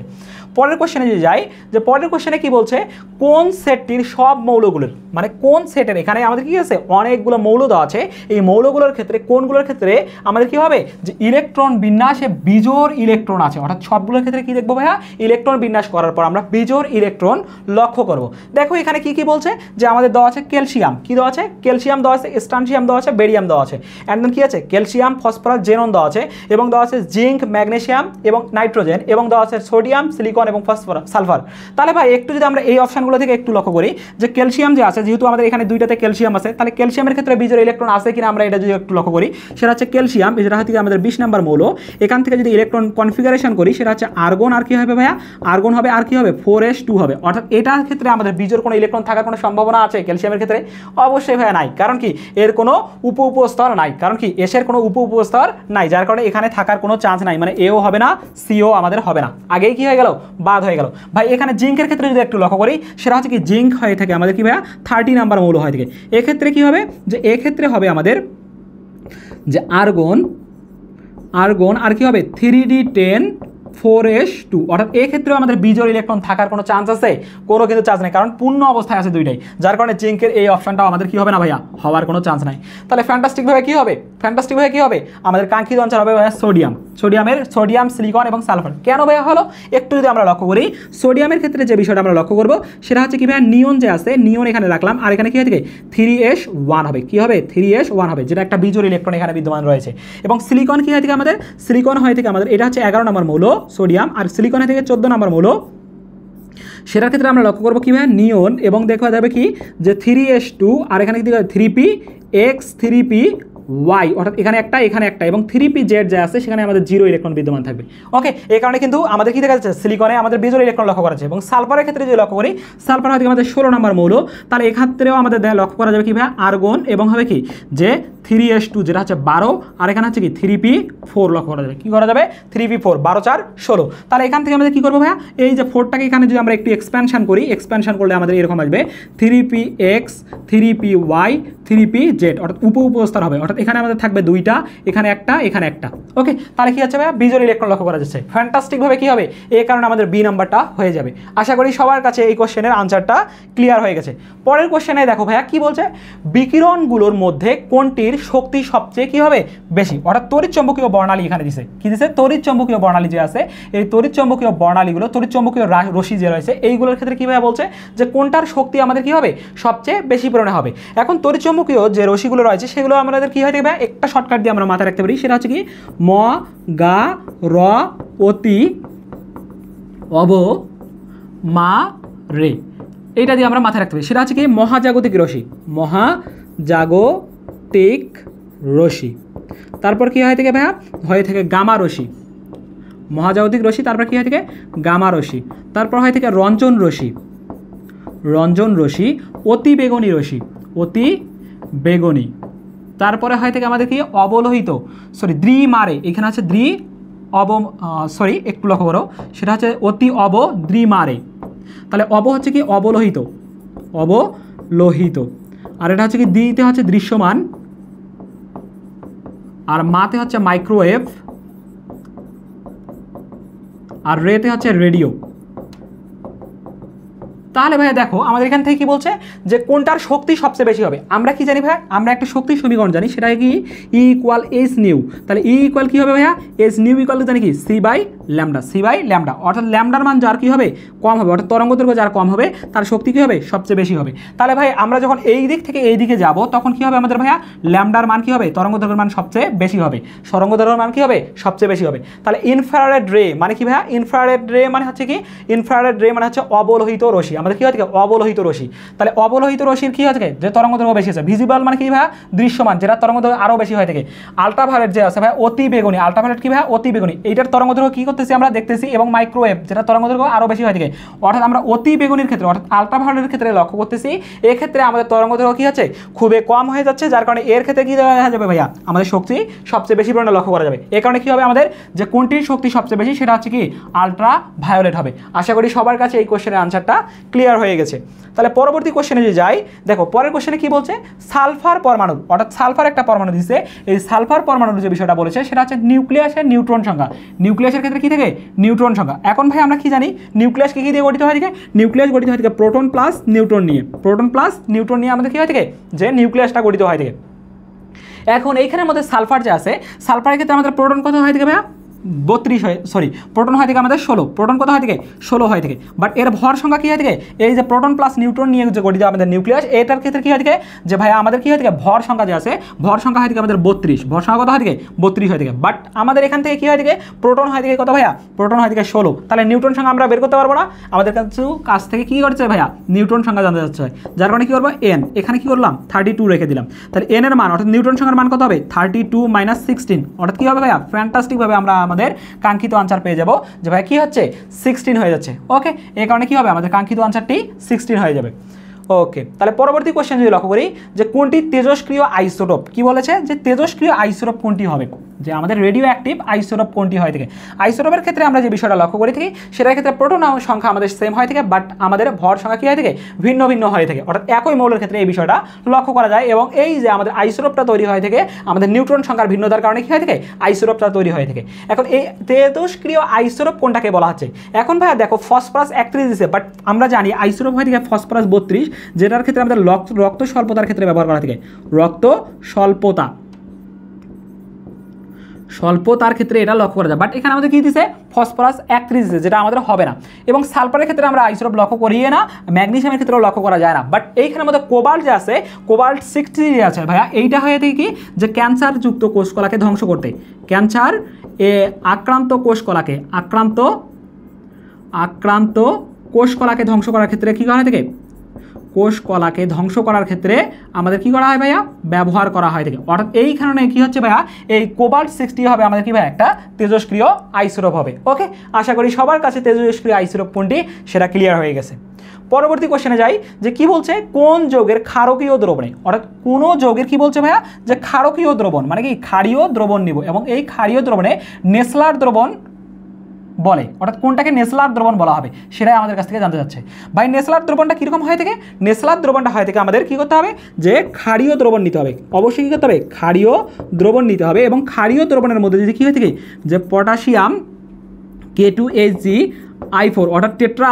S1: পরের কোশ্চেনে যে যাই যে পরের কোশ্চেনে কি বলছে কোন সেটটির সব মৌলগুলোর মানে কোন সেটের এখানে আমাদের কি আছে অনেকগুলো মৌল দেওয়া আছে, এই মৌলগুলোর ক্ষেত্রে কোনগুলোর ক্ষেত্রে আমাদের কি হবে যে ইলেকট্রন বিন্যাসে বিজোড় ইলেকট্রন আছে, অর্থাৎ সবগুলোর ক্ষেত্রে কি দেখবো ভাইয়া ইলেকট্রন বিন্যাস করার পর আমরা বিজোড় ইলেকট্রন লক্ষ্য করব। দেখো এখানে কি কি বলছে যে আমাদের দেওয়া আছে ক্যালসিয়াম, কি দেওয়া আছে ক্যালসিয়াম দেওয়া আছে, স্ট্রানসিয়াম দেওয়া আছে, বেরিয়াম দেওয়া আছে, এন্ড দেন কি আছে ক্যালসিয়াম, ফসফরাস, জেনন দেওয়া আছে, এবং দেওয়া আছে জিঙ্ক, ম্যাগনেসিয়াম এবং নাইট্রোজেন, এবং দেওয়া আছে সোডিয়াম, সিলিকন এবং ফসফরাস, সালফার। তাহলে ভাই একটু যদি আমরা এই অপশনগুলো থেকে একটু লক্ষ্য করি যে ক্যালসিয়াম যে আছে যেহেতু আমাদের এখানে দুইটাতে ক্যালসিয়াম আছে তাহলে ক্যালসিয়ামের ক্ষেত্রে বিজোড় ইলেকট্রন আছে কিনা আমরা এটা যদি একটু লক্ষ্য করি সেটা হচ্ছে ক্যালসিয়াম, যেটা হচ্ছে আমাদের 20 নম্বর মৌল। এখান থেকে যদি ইলেকট্রন কনফিগারেশন করি সেটা হচ্ছে আর্গন, আর কি হবে ভাইয়া আর্গন হবে, আর কি হবে 4s2 হবে, অর্থাৎ এটার ক্ষেত্রে আমাদের বিজোড় কোনো ইলেকট্রন থাকার কোনো সম্ভাবনা আছে ক্যালসিয়ামের ক্ষেত্রে অবশ্যই ভাইয়া নাই। কারণ কি এর কোনো উপস্তর নাই, কারণ কি এসের কোনো উপস্তর নাই, যার কারণে এখানে থাকার কোনো চান্স নাই, মানে এও হবে না সিও আমাদের হবে না, আগেই কি হয়ে গেল বাদ হয়ে গেল। ভাই এখানে জিঙ্কের ক্ষেত্রে যদি একটু লক্ষ্য করি, সেটা হচ্ছে কি জিঙ্ক হয়ে থাকে আমাদের কি ভাইয়া 30 নাম্বার মৌল হয়ে থাকে। এক্ষেত্রে কি হবে যে এক্ষেত্রে হবে আমাদের যে আর্গন আর কি হবে 3d10 4s2, অর্থাৎ এক্ষেত্রেও আমাদের বিজোড় ইলেকট্রন থাকার কোনো চান্স আছে, কোনো কিন্তু চান্স নেই, কারণ পূর্ণ অবস্থায় আছে দুইটাই, যার কারণে জিঙ্কের এই অপশনটাও আমাদের কি হবে না ভাইয়া, হওয়ার কোনো চান্স নাই। তাহলে ফ্যান্টাস্টিকভাবে কি হবে আমাদের কাঙ্ক্ষিত আনসার হবে ভাইয়া সোডিয়াম, সিলিকন এবং সালফার। কেন ভাইয়া হলো একটু যদি আমরা লক্ষ্য করি, সোডিয়ামের ক্ষেত্রে যে বিষয়টা আমরা লক্ষ্য করবো সেটা হচ্ছে কি ভাইয়া নিয়ন যে আছে, নিয়ন এখানে রাখলাম, আর এখানে কি হয়ে থাকে 3s1 হবে, কি হবে 3s1 হবে, যেটা একটা বিজোড় ইলেকট্রন এখানে বিদ্যমান রয়েছে। এবং সিলিকন কি হয়ে থাকে আমাদের, সিলিকন হয়ে থাকে আমাদের এটা হচ্ছে 11 নম্বর মৌল সোডিয়াম, আর সিলিকন থেকে 14 নম্বর মৌল, সেটার ক্ষেত্রে আমরা লক্ষ্য করবো কি ভাই নিয়ন, এবং দেখা যাবে কি যে 3s2, আর এখানে কি 3px 3py, অর্থাৎ এখানে একটা এবং 3pz যা আছে সেখানে আমাদের 0 ইলেকট্রন বিদ্যমান থাকবে। ওকে, এই কারণে কিন্তু আমাদের কি দেখা যাচ্ছে সিলিকনে আমাদের বিজোড় ইলেকট্রন লক্ষ্য করা যাচ্ছে। এবং সালফারের ক্ষেত্রে যদি লক্ষ্য করি, সালফার হয়তো আমাদের 16 নম্বর মৌল, তাহলে এক্ষেত্রেও আমাদের লক্ষ্য করা যাবে কি ভাই আর্গন, এবং হবে কি যে 3s2 যেটা হচ্ছে 12, আর এখানে হচ্ছে কি 3p4 লক্ষ্য করা যাবে, কি করা যাবে 3p4, 12 4 16। তাহলে এখান থেকে আমাদের কি করবো ভাইয়া, এই যে 4টাকে এখানে যদি আমরা একটু এক্সপ্যানশন করি, এক্সপ্যানশন করলে আমাদের এরকম আসবে 3px 3py 3pz, অর্থাৎ উপস্তর হবে, অর্থাৎ এখানে আমাদের থাকবে দুইটা, এখানে একটা। ওকে, তাহলে কি হচ্ছে ভাইয়া বিজোড় ইলেকট্রন লক্ষ্য করা যাচ্ছে। ফ্যান্টাস্টিকভাবে কি হবে, এই কারণে আমাদের বি নাম্বারটা হয়ে যাবে। আশা করি সবার কাছে এই কোশ্চেনের আনসারটা ক্লিয়ার হয়ে গেছে। পরের কোশ্চেনে দেখো ভাইয়া কি বলছে, বিকিরণগুলোর মধ্যে কোনটির শক্তি সবচেয়ে কি হবে বেশি, অর্থাৎ তড়িৎচম্বকীয় বর্ণালী এখানে দিছে, কি দিছে তড়িৎচম্বকীয় বর্ণালী যে আছে, এই তড়িৎচম্বকীয় বর্ণালীগুলো তড়িৎচম্বকীয় রশ্মি যে রয়েছে এইগুলোর ক্ষেত্রে কীভাবে বলছে যে কোনটার শক্তি আমাদের কি হবে সবচেয়ে বেশি পরিমাণে হবে। এখন তড়িৎচম্বকীয় যে রশ্মিগুলো রয়েছে সেগুলো আমাদের কি হয়ে থাকবে, একটা শর্টকাট দিয়ে আমরা মাথায় রাখতে পারি, সেটা হচ্ছে কি ম গা র অতি অব মা রে, এইটা দিয়ে আমরা মাথায় রাখতে পারি। সেটা হচ্ছে কি মহাজাগতিক রশ্মি, তারপর কি হয়ে থাকে ভাইয়া হয়ে থাকে গামা রশ্মি, মহাজাগতিক রশ্মি, তারপর কি হয়ে থাকে গামা রশ্মি, তারপর হয়ে থাকে রঞ্জন রশ্মি, অতি বেগুনি, তারপরে হয়ে থাকে আমাদের কি অবলোহিত দ্বিমারে, এখানে আছে একটু লক্ষ্য করো, সেটা হচ্ছে অতি দ্বিমারে, তাহলে হচ্ছে কি অবলোহিত, আর এটা হচ্ছে কি দ্বিতে হচ্ছে দৃশ্যমান, আর মাতে হচ্ছে মাইক্রোওয়েভ, আর রেতে হচ্ছে রেডিও। তাহলে ভাইয়া দেখো আমাদের এখান থেকে কি বলছে যে কোনটার শক্তি সবচেয়ে বেশি হবে। আমরা কি জানি ভাই, আমরা একটা শক্তির সমীকরণ জানি, সেটা কি E = H নিউ। তাহলে E = কি হবে ভাইয়া, H নিউ = জানি কি C/λ, অর্থাৎ ল্যামডার মান যার কি হবে কম হবে, অর্থাৎ তরঙ্গ দৈর্ঘ্য যার কম হবে তার শক্তি কি হবে সবচেয়ে বেশি হবে। তাহলে ভাই আমরা যখন এই দিক থেকে এই দিকে যাব তখন কি হবে আমাদের ভাইয়া ল্যামডার মান কি হবে, তরঙ্গ দৈর্ঘ্যের মান সবচেয়ে বেশি হবে, সরঙ্গ দৈর্ঘ্যের মান কি হবে সবচেয়ে বেশি হবে। তাহলে ইনফ্রারেড রে মানে কি ভাইয়া, ইনফ্রারেড রে মানে হচ্ছে কি, ইনফ্রারেড রে মানে হচ্ছে অবলোহিত রশ্মি, আমাদের কি হয় অবলোহিত রশ্মি। তাহলে অবলোহিত রশ্মির কি হচ্ছে যে তরঙ্গ দৈর্ঘ্য বেশি আছে, ভিজিবল মানে কি ভাইয়া দৃশ্যমান, যেটা তরঙ্গ দৈর্ঘ্য আরও বেশি হয়ে থাকে। আলট্রাভায়োলেট যে আছে ভাই অতি বেগুনি, আলট্রাভায়োলেট কি ভাইয়া অতি বেগুনি, এইটার তরঙ্গ দৈর্ঘ্য কি করতেছি আমরা দেখতেছি, এবং মাইক্রোওয়েভ যেটা তরঙ্গ দৈর্ঘ্য আরও বেশি হয়ে থাকে, অর্থাৎ আমরা অতি বেগুনির ক্ষেত্রে অর্থাৎ আলট্রাভায়োলেটের ক্ষেত্রে লক্ষ্য করতেছি, এক্ষেত্রে আমাদের তরঙ্গ দৈর্ঘ্য কি হচ্ছে খুবই কম হয়ে যাচ্ছে, যার কারণে এর ক্ষেত্রে কি দেখা যাবে ভাইয়া আমাদের শক্তি সবচেয়ে বেশি পরিমাণে লক্ষ্য করা যাবে। এই কারণে কি হবে আমাদের যে কোনটির শক্তি সবচেয়ে বেশি সেটা হচ্ছে কি আলট্রাভায়োলেট হবে। আশা করি সবার কাছে এই কোশ্চেনের আনসারটা ক্লিয়ার হয়ে গেছে। তাহলে পরবর্তী কোশ্চেনে যে যাই, দেখো পরের কোশ্চেনে কি বলছে, সালফার পরমাণু, অর্থাৎ সালফার একটা পরমাণু দিচ্ছে, এই সালফার পরমাণুর যে বিষয়টা বলেছে সেটা হচ্ছে নিউক্লিয়াসের নিউট্রন সংখ্যা, নিউক্লিয়াসের ক্ষেত্রে কি থাকে নিউট্রন সংখ্যা। এখন ভাই আমরা কি জানি নিউক্লিয়াস কি দিয়ে গঠিত হয় থাকে, নিউক্লিয়াস গঠিত হয় থাকে প্রোটন প্লাস নিউট্রন নিয়ে আমাদের কি হয় থাকে যে নিউক্লিয়াসটা গঠিত হয় থাকে। এখন এইখানের মধ্যে সালফার যে আছে, সালফারের ক্ষেত্রে আমাদের প্রোটন কত হয় থাকে ভাইয়া 32 হয়, প্রোটন হয় থেকে আমাদের 16, প্রোটন কত হয় থেকে 16 হয় থেকে, বাট এর ভর সংখ্যা কি হয় থেকে, এই যে প্রোটন প্লাস নিউট্রন নিয়ে যে গঠিত আমাদের নিউক্লিয়াস, এটার ক্ষেত্রে কি হয় থেকে যে ভাই আমাদের কি হয় থেকে ভর সংখ্যা যে আছে, ভর সংখ্যা হয় থেকে আমাদের 32, ভর সংখ্যা কত হয় থেকে 32 হয় থেকে, বাট আমাদের এখান থেকে কি হয় থেকে প্রোটন হয় থেকে কত ভাইয়া, প্রোটন হয় থেকে 16, তাহলে নিউট্রন সংখ্যা আমরা বের করতে পারবো না, আমাদের কাছ থেকে কি করছে ভাইয়া নিউট্রন সংখ্যা জানতে যাচ্ছে, যার কারণে কি করবো n, এখানে কি করলাম 32 রেখে দিলাম, তাহলে n এর মান অর্থাৎ নিউট্রন সংখ্যার মান কত হবে 32 - 16, অর্থাৎ কি হবে ভাইয়া ফ্যান্টাস্টিকভাবে আমরা আমাদের কাঙ্ক্ষিত আনসার পেয়ে যাব যে ভাই কি হচ্ছে 16 হয়ে যাচ্ছে। ওকে, এই কারণে কি হবে আমাদের কাঙ্ক্ষিত আনসারটি 16 হয়ে যাবে। ওকে, তাহলে পরবর্তী কোশ্চেন যদি লক্ষ্য করি যে কোনটি তেজস্ক্রিয় আইসোটোপ, কি বলেছে যে তেজস্ক্রিয় আইসোটোপ কোনটি হবে, যে আমাদের রেডিও অ্যাক্টিভ আইসোটোপ কোনটি হয় থাকে। আইসোটোপের ক্ষেত্রে আমরা যে বিষয়টা লক্ষ্য করে থাকি সেটার ক্ষেত্রে প্রোটন সংখ্যা আমাদের সেম হয় থাকে, বাট আমাদের ভর সংখ্যা কী হয় থাকে, ভিন্ন ভিন্ন হয়ে থাকে, অর্থাৎ একই মৌলের ক্ষেত্রে এই বিষয়টা লক্ষ্য করা যায়। এবং এই যে আমাদের আইসোটোপটা তৈরি হয়ে থাকে আমাদের নিউট্রন সংখ্যার ভিন্নতার কারণে কী হয়ে থাকে, আইসোটোপটা তৈরি হয়ে থাকে। এখন এই তেজস্ক্রিয় আইসোটোপ কোনটাকে বলা হচ্ছে, এখন ভাইয়া দেখো ফসফরাস 31 দিছে, বাট আমরা জানি আইসোটোপ হয় থেকে ফসফরাস 32, যেটার ক্ষেত্রে আমাদের রক্ত স্বল্পতার ক্ষেত্রে ব্যবহার করা থাকে, রক্ত স্বল্পতার ক্ষেত্রে এটা লক্ষ্য করা যায়। বাট এখানে আমাদের কী দিছে, ফসফরাস 31 দিছে, যেটা আমাদের হবে না। এবং সালফারের ক্ষেত্রে আমরা আইসোটোপ লক্ষ্য করিয়ে না, ম্যাগনেসিয়ামের ক্ষেত্রেও লক্ষ্য করা যায় না। বাট এইখানে আমাদের কোবাল্ট যে আছে, কোবাল্ট 60 আছে ভাইয়া, এইটা হয়ে থাকে কি যে ক্যান্সারযুক্ত কোষকলাকে ধ্বংস করতে, ক্যান্সার আক্রান্ত কোষকলাকে আক্রান্ত কোষকলাকে ধ্বংস করার ক্ষেত্রে কী করা হয় থাকে, কোষকলাকে ধ্বংস করার ক্ষেত্রে আমাদের কি করা হয় ভাইয়া, ব্যবহার করা হয় থাকে। অর্থাৎ এই কারণে কি হচ্ছে ভাইয়া, এই কোবাল্ট 60 হবে আমাদের কি ভাইয়া একটা তেজস্ক্রিয় আইসোটোপ হবে। ওকে, আশা করি সবার কাছে তেজস্ক্রিয় আইসোটোপ কোনটি সেটা ক্লিয়ার হয়ে গেছে। পরবর্তী কোশ্চেনে যাই যে কি বলছে, কোন যৌগের ক্ষারকীয় দ্রবণে, অর্থাৎ কোন যৌগের কি বলছে ভাইয়া, যে ক্ষারকীয় দ্রবণ মানে কি ক্ষারীয় দ্রবণ নিব, এবং এই ক্ষারীয় দ্রবণে নেসলার দ্রবণ বলে, অর্থাৎ কোনটাকে নেসলার দ্রবণ বলা হবে সেটাই আমাদের কাছ থেকে জানতে চাচ্ছে। ভাই নেসলার দ্রবণটা কীরকম হয়ে থাকে, নেসলার দ্রবণটা হয়ে থাকে আমাদের কী করতে হবে, যে ক্ষারীয় দ্রবণ নিতে হবে, অবশ্যই কী করতে হবে, ক্ষারীয় দ্রবণ নিতে হবে। এবং ক্ষারীয় দ্রবণের মধ্যে যদি কী হয়ে থাকে, যে পটাশিয়াম K2HgI4, অর্থাৎ টেট্রা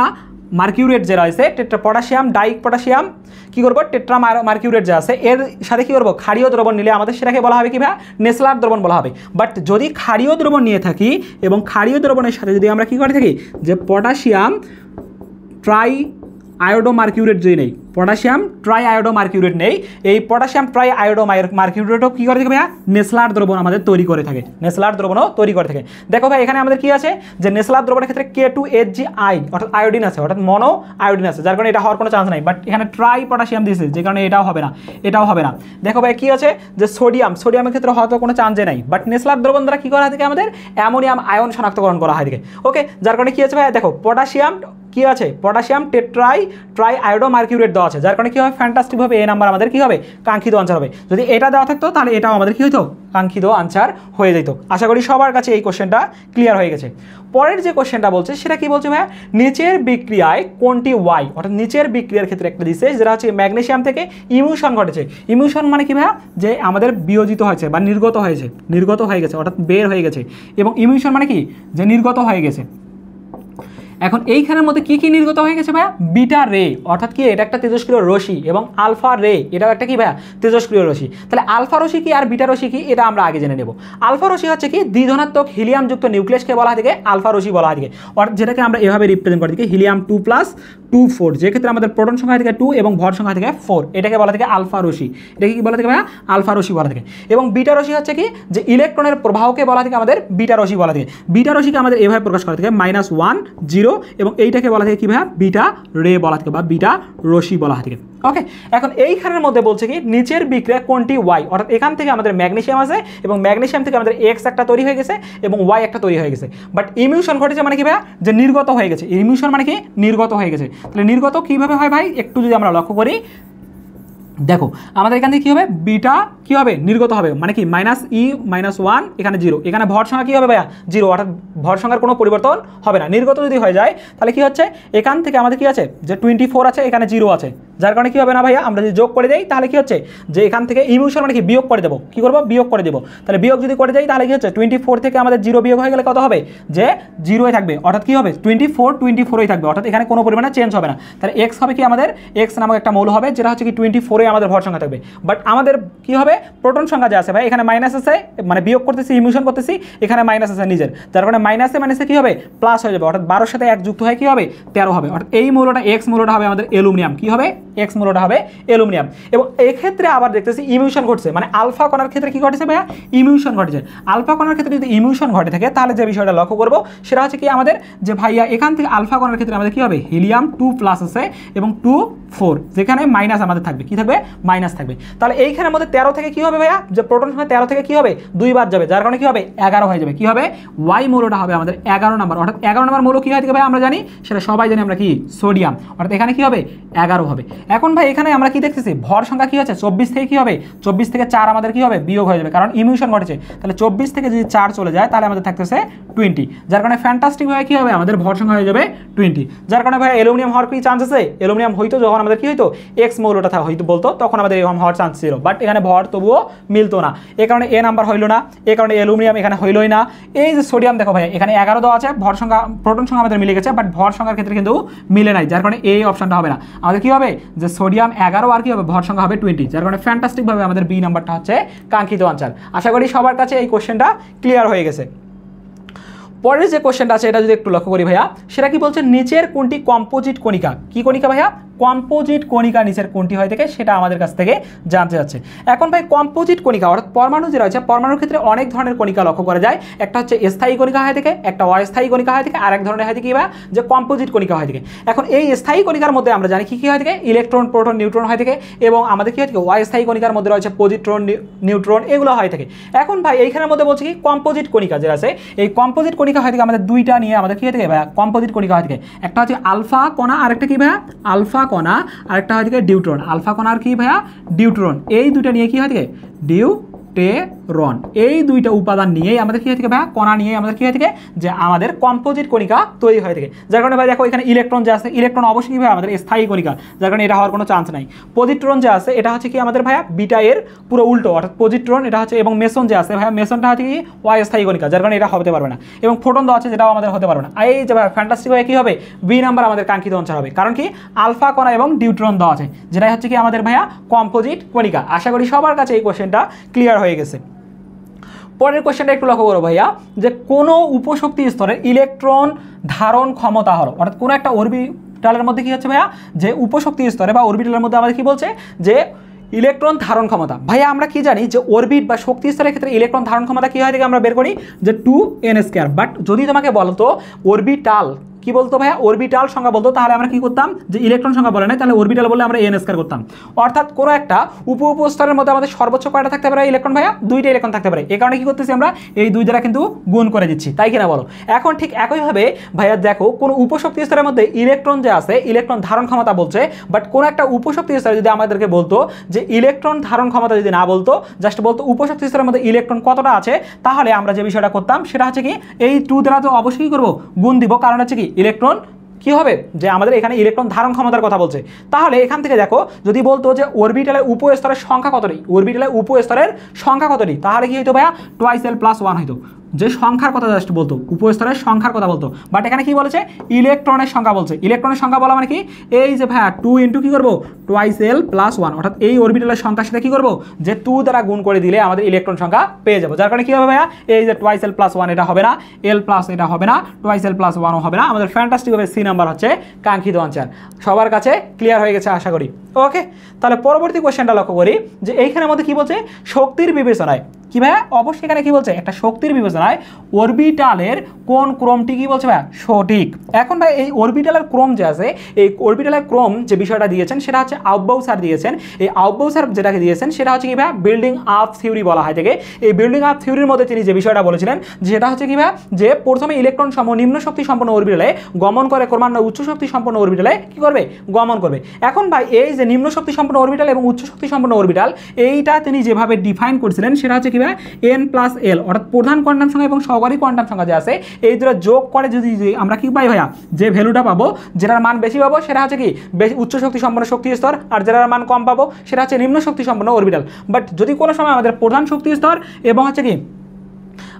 S1: মার্কিউরেট যে রয়েছে, পটাশিয়াম পটাশিয়াম কী করবো, টেট্রা মার্কিউরেট যে আছে এর সাথে কী করবো, ক্ষারীয় দ্রবণ নিলে আমাদের সেটাকে বলা হবে কি ভাই, নেসলার দ্রবণ বলা হবে। বাট যদি ক্ষারীয় দ্রবণ নিয়ে থাকি এবং ক্ষারীয় দ্রবণের সাথে যদি আমরা কী করে থাকি, যে পটাশিয়াম ট্রাই আয়োডো মার্কিউরেট যদি নেই, পটাশিয়াম ট্রাই আয়োডো মার্কিউরেট নেই, এই পটাশিয়াম ট্রাই আয়োডো মার্কিউরেটও কী করে থাকে ভাইয়া, নেসলার দ্রবণ আমাদের তৈরি করে থাকে, নেসলার দ্রবণও তৈরি করে থাকে। দেখো ভাই এখানে আমাদের কী আছে, যে নেসলার দ্রবণের ক্ষেত্রে K2HgI অর্থাৎ আয়োডিন আছে, অর্থাৎ মনো আয়োডিন আছে, যার কারণে এটা হওয়ার কোনো চান্স নাই। বাট এখানে ট্রাই পটাশিয়াম দিয়েছে, যে কারণে এটাও হবে না, এটাও হবে না। দেখো ভাই কী আছে, যে সোডিয়ামের ক্ষেত্রে হয়তো কোনো চান্সে নাই, বাট নেসলার দ্রবণ দ্বারা কী করা থাকে, আমাদের অ্যামোনিয়াম আয়ন শনাক্তকরণ করা হয় থাকে। ওকে, যার কারণে কী আছে ভাই, দেখো পটাশিয়াম কী আছে, পটাশিয়াম ট্রাই আয়োডো মার্কিউরেট দেওয়া আছে, যার কারণে কী হবে, ফ্যান্টাস্টিকভাবে এ নাম্বার আমাদের কী হবে, কাঙ্ক্ষিত আনসার হবে। যদি এটা দেওয়া থাকতো তাহলে এটাও আমাদের কী হতো, কাঙ্ক্ষিত আনসার হয়ে যেত। আশা করি সবার কাছে এই কোশ্চেনটা ক্লিয়ার হয়ে গেছে। পরের যে কোশ্চেনটা বলছে সেটা কি বলছে ভাইয়া, নিচের বিক্রিয়ায় কোনটি ওয়াই, অর্থাৎ নিচের বিক্রিয়ার ক্ষেত্রে একটা দিচ্ছে যেটা হচ্ছে ম্যাগনেসিয়াম থেকে ইমিউশন ঘটেছে। ইমিউশন মানে কি ভাইয়া, যে আমাদের বিয়োজিত হয়েছে বা নির্গত হয়ে গেছে, অর্থাৎ বের হয়ে গেছে। এবং ইমিউশন মানে কি, যে নির্গত হয়ে গেছে। এখন এইখানের মধ্যে কি কি নির্গত হয়ে গেছে ভাইয়া, বিটা রে, অর্থাৎ কি এটা একটা তেজস্ক্রিয় রশ্মি, এবং আলফা রে এটাও একটা কি ভাইয়া, তেজস্ক্রিয় রশ্মি। তাহলে আলফা রশ্মি কি আর বিটা রশ্মি কি, এটা আমরা আগে জেনে নেব। আলফা রশ্মি হচ্ছে কি দ্বিধনাত্মক হিলিয়ামযুক্ত নিউক্লিয়াসকে বলা হয় থেকে আলফা রশ্মি বলা হয় থেকে, অর্থাৎ যেটাকে আমরা এভাবে রিপ্রেজেন্ট করি থেকে হিলিয়াম 2+2 4, যেক্ষেত্রে আমাদের প্রোটন সংখ্যা থেকে 2 এবং ভর সংখ্যা থেকে 4, এটাকে বলা থেকে আলফা রশ্মি। এটাকে কি বলা থেকে ভাইয়া, আলফা রশ্মি বলা থেকে। এবং বিটা রশ্মি হচ্ছে কি, যে ইলেকট্রনের প্রবাহকে বলা থেকে আমাদের বিটা রশ্মি বলা থেকে। বিটা রশ্মিকে আমাদের এভাবে প্রকাশ করা থেকে -1 0, এবং এইটাকে বলা থেকে কি ভাইয়া, বিটা রে বলা থেকে বা বিটা রশ্মি বলা থেকে। ওকে, এখন এইখানের মধ্যে বলছে কি নিচের বিক্রিয়া কোনটি ওয়াই, অর্থাৎ এখান থেকে আমাদের ম্যাগনেসিয়াম আছে এবং ম্যাগনেসিয়াম থেকে আমাদের এক্স একটা তৈরি হয়ে গেছে এবং ওয়াই একটা তৈরি হয়ে গেছে। বাট ইমিউশন ঘটেছে মানে কি ভাইয়া, যে নির্গত হয়ে গেছে। ইমিউশন মানে কি, নির্গত হয়ে গেছে। তাহলে নির্গত কীভাবে হয় ভাই, একটু যদি আমরা লক্ষ্য করি, দেখো আমাদের এখান থেকে কী হবে, বিটা কী হবে, নির্গত হবে, মানে কি -1 এখানে 0, এখানে ভর সংখ্যা কী হবে ভাইয়া, 0, অর্থাৎ ভর সংখ্যার কোনো পরিবর্তন হবে না। নির্গত যদি হয়ে যায় তাহলে কি হচ্ছে, এখান থেকে আমাদের কি আছে, যে 24 আছে, এখানে 0 আছে, যার কারণে কী হবে না ভাইয়া, আমরা যদি যোগ করে দেই তাহলে কী হচ্ছে, যে এখান থেকে ইমিউশন মানে কি বিয়োগ করে দেবো, কী করবো, বিয়োগ করে দেবো। তাহলে বিয়োগ যদি করে যাই তাহলে কী হচ্ছে, 24 থেকে আমাদের 0 বিয়োগ হয়ে গেলে কত হবে, যে 0ই থাকবে, অর্থাৎ কী হবে, 24ই থাকবে, অর্থাৎ এখানে কোনো পরিমাণে চেঞ্জ হবে না। তাহলে এক্স হবে কি, আমাদের এক্স নামক একটা মৌল হবে, যেটা হচ্ছে কি 24 আমাদের ভর সংখ্যা থাকবে। বাট আমাদের কি হবে, প্রোটন সংখ্যা যে আছে ভাই, এখানে মাইনাস আছে, মানে বিয়োগ করতেছি, ইমিউশন করতেছি, এখানে মাইনাস আছে নিজের, যার কারণে মাইনাসে কি হবে, প্লাস হয়ে যাবে, অর্থাৎ 12 সাথে 1 যুক্ত হয় কি হবে, 13 হবে। অর্থাৎ এই মৌলটা এক্স মৌলটা হবে আমাদের অ্যালুমিনিয়াম, কি হবে, এক্স মৌলটা হবে অ্যালুমিনিয়াম। এবং এক্ষেত্রে আবার দেখতেছি ইমিউশন ঘটছে, মানে আলফা কণার ক্ষেত্রে কি ঘটেছে ভাইয়া, ইমিউশন ঘটেছে। আলফা কণার ক্ষেত্রে যদি ইমিউশন ঘটে থাকে তাহলে যে বিষয়টা লক্ষ্য করবো সেটা হচ্ছে কি, আমাদের যে ভাইয়া এখান থেকে আলফা কণার ক্ষেত্রে আমাদের কি হবে, হিলিয়াম 2+ আছে এবং 2 4, যেখানে মাইনাস আমাদের থাকবে, কি থাকবে, মাইনাস থাকবে। তাহলে এইখানের মধ্যে 13 থেকে কি হবে ভাইয়া, যে প্রোটন সংখ্যা 13 থেকে কি হবে, 2 বাদ যাবে, যার কারণে কি হবে, 11 হয়ে যাবে। কি হবে, ওয়াই মৌলটা হবে আমাদের 11 নম্বর, অর্থাৎ 11 নম্বর মৌল কি হয় থেকে ভাই আমরা জানি, সেটা সবাই জানি আমরা, কি সোডিয়াম, অর্থাৎ এখানে কি হবে, 11 হবে। এখন ভাই এখানে আমরা কি দেখতেছি ভর সংখ্যা কি হচ্ছে 24 থেকে কি হবে 24 থেকে 4 আমাদের কি হবে বিয়োগ হয়ে যাবে, কারণ ইমিউশন ঘটেছে। তাহলে 24 থেকে যদি 4 চলে যায় তাহলে আমাদের থাকতেছে 20, যার কারণে ফ্যান্টাস্টিক ভাবে কি হবে আমাদের ভর সংখ্যা হয়ে যাবে 20। যার কারণে ভাই অ্যালুমিনিয়াম হওয়ার কি চান্স আছে? অ্যালুমিনিয়াম হয়তো যখন আমাদের কি হইতো এক্স মৌলটা হয়তো বলতো তখন আমাদের এরকম হওয়ার চান্স ছিল, বাট এখানে ভর তবুও মিলতো না, এই কারণে এ নাম্বার হইলো না, এই কারণে অ্যালুমিনিয়াম এখানে হইলোই না। এই যে সোডিয়াম দেখো ভাই এখানে 11 দেওয়া আছে, ভর সংখ্যা প্রোটন সংখ্যা আমাদের মিলে গেছে, বাট ভর সংখ্যার ক্ষেত্রে কিন্তু মিলে নাই, যার কারণে এই অপশনটা হবে না। আমাদের কি হবে যে সোডিয়াম 11 আর কি হবে ভর সংখ্যা হবে 20, যার কারণে ফ্যান্টাস্টিক ভাবে আমাদের বি নাম্বারটা হচ্ছে কাঙ্ক্ষিত আনসার। আশা করি সবার কাছে এই কোশ্চেনটা ক্লিয়ার হয়ে গেছে। পরের যে কোশ্চেনটা আছে এটা যদি একটু লক্ষ্য করি ভাইয়া, সেটা কি বলছে নিচের কোনটি কম্পোজিট কণিকা, কি কণিকা ভাইয়া? কম্পোজিট কণিকা নিচের কোনটি হয় থেকে সেটা আমাদের কাছ থেকে জানতে যাচ্ছে। এখন ভাই কম্পোজিট কণিকা অর্থাৎ পরমাণু যে রয়েছে, পরমাণুর ক্ষেত্রে অনেক ধরনের কণিকা লক্ষ্য করা যায়, একটা হচ্ছে স্থায়ী কণিকা হয় থেকে, একটা অস্থায়ী কণিকা হয় থেকে, আর এক ধরনের হয় থেকে কি ভাইয়া যে কম্পোজিট কণিকা হয় থেকে। এখন এই স্থায়ী কণিকার মধ্যে আমরা জানি কি কি হয় থেকে ইলেকট্রন প্রোটন নিউট্রন হয় থেকে, এবং আমাদের কি হয় থেকে অস্থায়ী কণিকার মধ্যে রয়েছে পজিট্রন নিউট্রন এগুলো হয় থেকে। এখন ভাই এইখানের মধ্যে বলছে কি কম্পোজিট কণিকা যে আছে, এই কম্পোজিট কণিকা হয় থেকে আমাদের দুইটা নিয়ে আমাদের কি হয় থেকে ভাইয়া কম্পোজিট কণিকা হয় থেকে, একটা হচ্ছে আলফা কণা আর একটা কি ভাইয়া আলফা কণা, আর একটা হয় থেকে ডিউট্রন। আলফা কণা আর কি ভাইয়া ডিউট্রন, এই দুইটা নিয়ে কি হয় থেকে ডিউটেরন, এই দুইটা উপাদান নিয়েই আমাদের কি হয় থেকে ভাইয়া কণা নিয়ে আমাদের কি হয় থেকে যে আমাদের কম্পোজিট কণিকা তৈরি হয়ে থাকে। যার কারণে ভাই দেখো এখানে ইলেকট্রন যে আছে, ইলেকট্রন অবশ্যই কি ভাই আমাদের স্থায়ী কণিকা, যার কারণে এটা হওয়ার কোনো চান্স নাই। পজিট্রন যে আছে এটা হচ্ছে কি আমাদের ভাইয়া বিটা এর পুরো উল্টো, অর্থাৎ পজিট্রন এটা হচ্ছে, এবং মেসন যে আছে ভাইয়া মেসনটা হচ্ছে কি অস্থায়ী কণিকা, যার কারণে এটা হতে পারবে না, এবং ফোটন দেওয়া আছে যেটাও আমাদের হতে পারবে না। এই যে ভাই ফ্যান্টাস্টিক ভাবে কি হবে বি নাম্বার আমাদের কাঙ্ক্ষিত আনসার হবে, কারণ কি আলফা কণা এবং ডিউট্রন দেওয়া আছে, যেটাই হচ্ছে কি আমাদের ভাইয়া কম্পোজিট কণিকা। আশা করি সবার কাছে এই কোশ্চেনটা ক্লিয়ার হয়ে গেছে। পরের কোশ্চেনটা একটু লক্ষ্য করো ভাইয়া, যে কোনো উপশক্তি স্তরের ইলেকট্রন ধারণ ক্ষমতা হলো, অর্থাৎ কোনো একটা অরবিটালের মধ্যে কি হচ্ছে ভাইয়া যে উপশক্তি স্তরে বা অরবিটালের মধ্যে আমাদের কি বলছে যে ইলেকট্রন ধারণ ক্ষমতা। ভাইয়া আমরা কি জানি যে অরবিট বা শক্তি স্তরের ক্ষেত্রে ইলেকট্রন ধারণ ক্ষমতা কি হয় থেকে আমরা বের করি যে 2n², বাট যদি তোমাকে বলতো অরবিটাল কি বলতো ভাইয়া অরবিটাল সংখ্যা বলতো, তাহলে আমরা কি করতাম যে ইলেকট্রন সংখ্যা বলে নাই, তাহলে অরবিটাল বলে আমরা n² করতাম। অর্থাৎ কোনো একটা উপস্তরের মধ্যে আমাদের সর্বোচ্চ কয়টা থাকতে পারে ইলেকট্রন ভাইয়া? দুইটা ইলেকট্রন থাকতে পারে, এই কারণে কি করতেছি আমরা এই দুই দ্বারা কিন্তু গুণ করে দিচ্ছি, তাই কিনা বলো? এখন ঠিক একইভাবে ভাইয়া দেখো কোনো উপশক্তি স্তরের মধ্যে ইলেকট্রন যে আছে ইলেকট্রন ধারণ ক্ষমতা বলছে, বাট কোনো একটা উপশক্তি স্তরে যদি আমাদেরকে বলতো যে ইলেকট্রন ধারণ ক্ষমতা যদি না বলতো, জাস্ট বলতো উপশক্তি স্তরের মধ্যে ইলেকট্রন কতটা আছে, তাহলে আমরা যে বিষয়টা করতাম সেটা হচ্ছে কি এই 2 দ্বারা তো অবশ্যই করবো গুণ দিব, কারণ হচ্ছে কি ইলেকট্রন কি হবে যে আমাদের এখানে ইলেকট্রন ধারণ ক্ষমতার কথা বলছে। তাহলে এখান থেকে দেখো যদি বলতো যে অরবিটালের উপস্তরের সংখ্যা কতটি, অরবিটালের উপস্তরের সংখ্যা কতটি, তাহলে কি হইতো ভাইয়া 2l+1 হইতো, যে সংখ্যার কথা জাস্ট বলতো উপস্তরের সংখ্যার কথা বলতো। বাট এখানে কি বলেছে ইলেকট্রনের সংখ্যা বলছে, ইলেকট্রনের সংখ্যা বলা মানে কি এই যে ভাইয়া 2 ইন্টু কি করবো 2l+1, অর্থাৎ এই অরবিটালের সংখ্যার সাথে কি করবো যে 2 দ্বারা গুণ করে দিলে আমাদের ইলেকট্রন সংখ্যা পেয়ে যাবো। যার কারণে কি হবে ভাইয়া এই যে 2l+1 এটা হবে না, l+ এটা হবে না, 2l+1ও হবে না, আমাদের ফ্যান্টাস্টিক হবে সি নাম্বার হচ্ছে কাঙ্ক্ষিত আনসার। সবার কাছে ক্লিয়ার হয়ে গেছে আশা করি। ওকে, তাহলে পরবর্তী কোশ্চেনটা লক্ষ্য করি যে এইখানের মধ্যে কি বলছে শক্তির বিবেচনায় কি ভাইয়া, অবশ্যই এখানে কি বলছে একটা শক্তির বিবেচনায় অরবিটালের কোন ক্রমটি কি বলছে ভাইয়া সঠিক। এখন ভাই এই অরবিটালের ক্রম যে আছে, এই অরবিটালের ক্রম যে বিষয়টা দিয়েছেন সেটা হচ্ছে আউববাউ স্যার দিয়েছেন। এই আউববাউ স্যার যেটাকে দিয়েছেন সেটা হচ্ছে কি ভাইয়া বিল্ডিং আপ থিওরি বলা হয় থেকে। এই বিল্ডিং আপ থিওরির মধ্যে তিনি যে বিষয়টা বলেছিলেন যেটা হচ্ছে কি ভাইয়া যে প্রথমে ইলেকট্রন সম নিম্ন শক্তি সম্পন্ন অরবিটালে গমন করে ক্রমান্বয়ে উচ্চ শক্তি সম্পন্ন অরবিটালে কি করবে গমন করবে। এখন ভাই এই যে নিম্ন শক্তি সম্পন্ন অরবিটাল এবং উচ্চ শক্তি সম্পন্ন অরবিটাল এইটা তিনি যেভাবে ডিফাইন করেছিলেন সেটা হচ্ছে কি ভাই n+l, অর্থাৎ প্রধান কোয়ান্টাম সংখ্যা এবং সহকারী কোয়ান্টাম সংখ্যা যে আছে এই দুটো যোগ করে যদি আমরা কি পাই ভাইয়া যে ভ্যালুটা পাবো, যেটার মান বেশি পাবো সেটা হচ্ছে কি উচ্চ শক্তি সম্পন্ন শক্তি স্তর, আর যেটার মান কম পাবো সেটা হচ্ছে নিম্ন শক্তি সম্পন্ন অরবিটাল। বাট যদি কোনো সময় আমাদের প্রধান শক্তি স্তর এবং হচ্ছে কি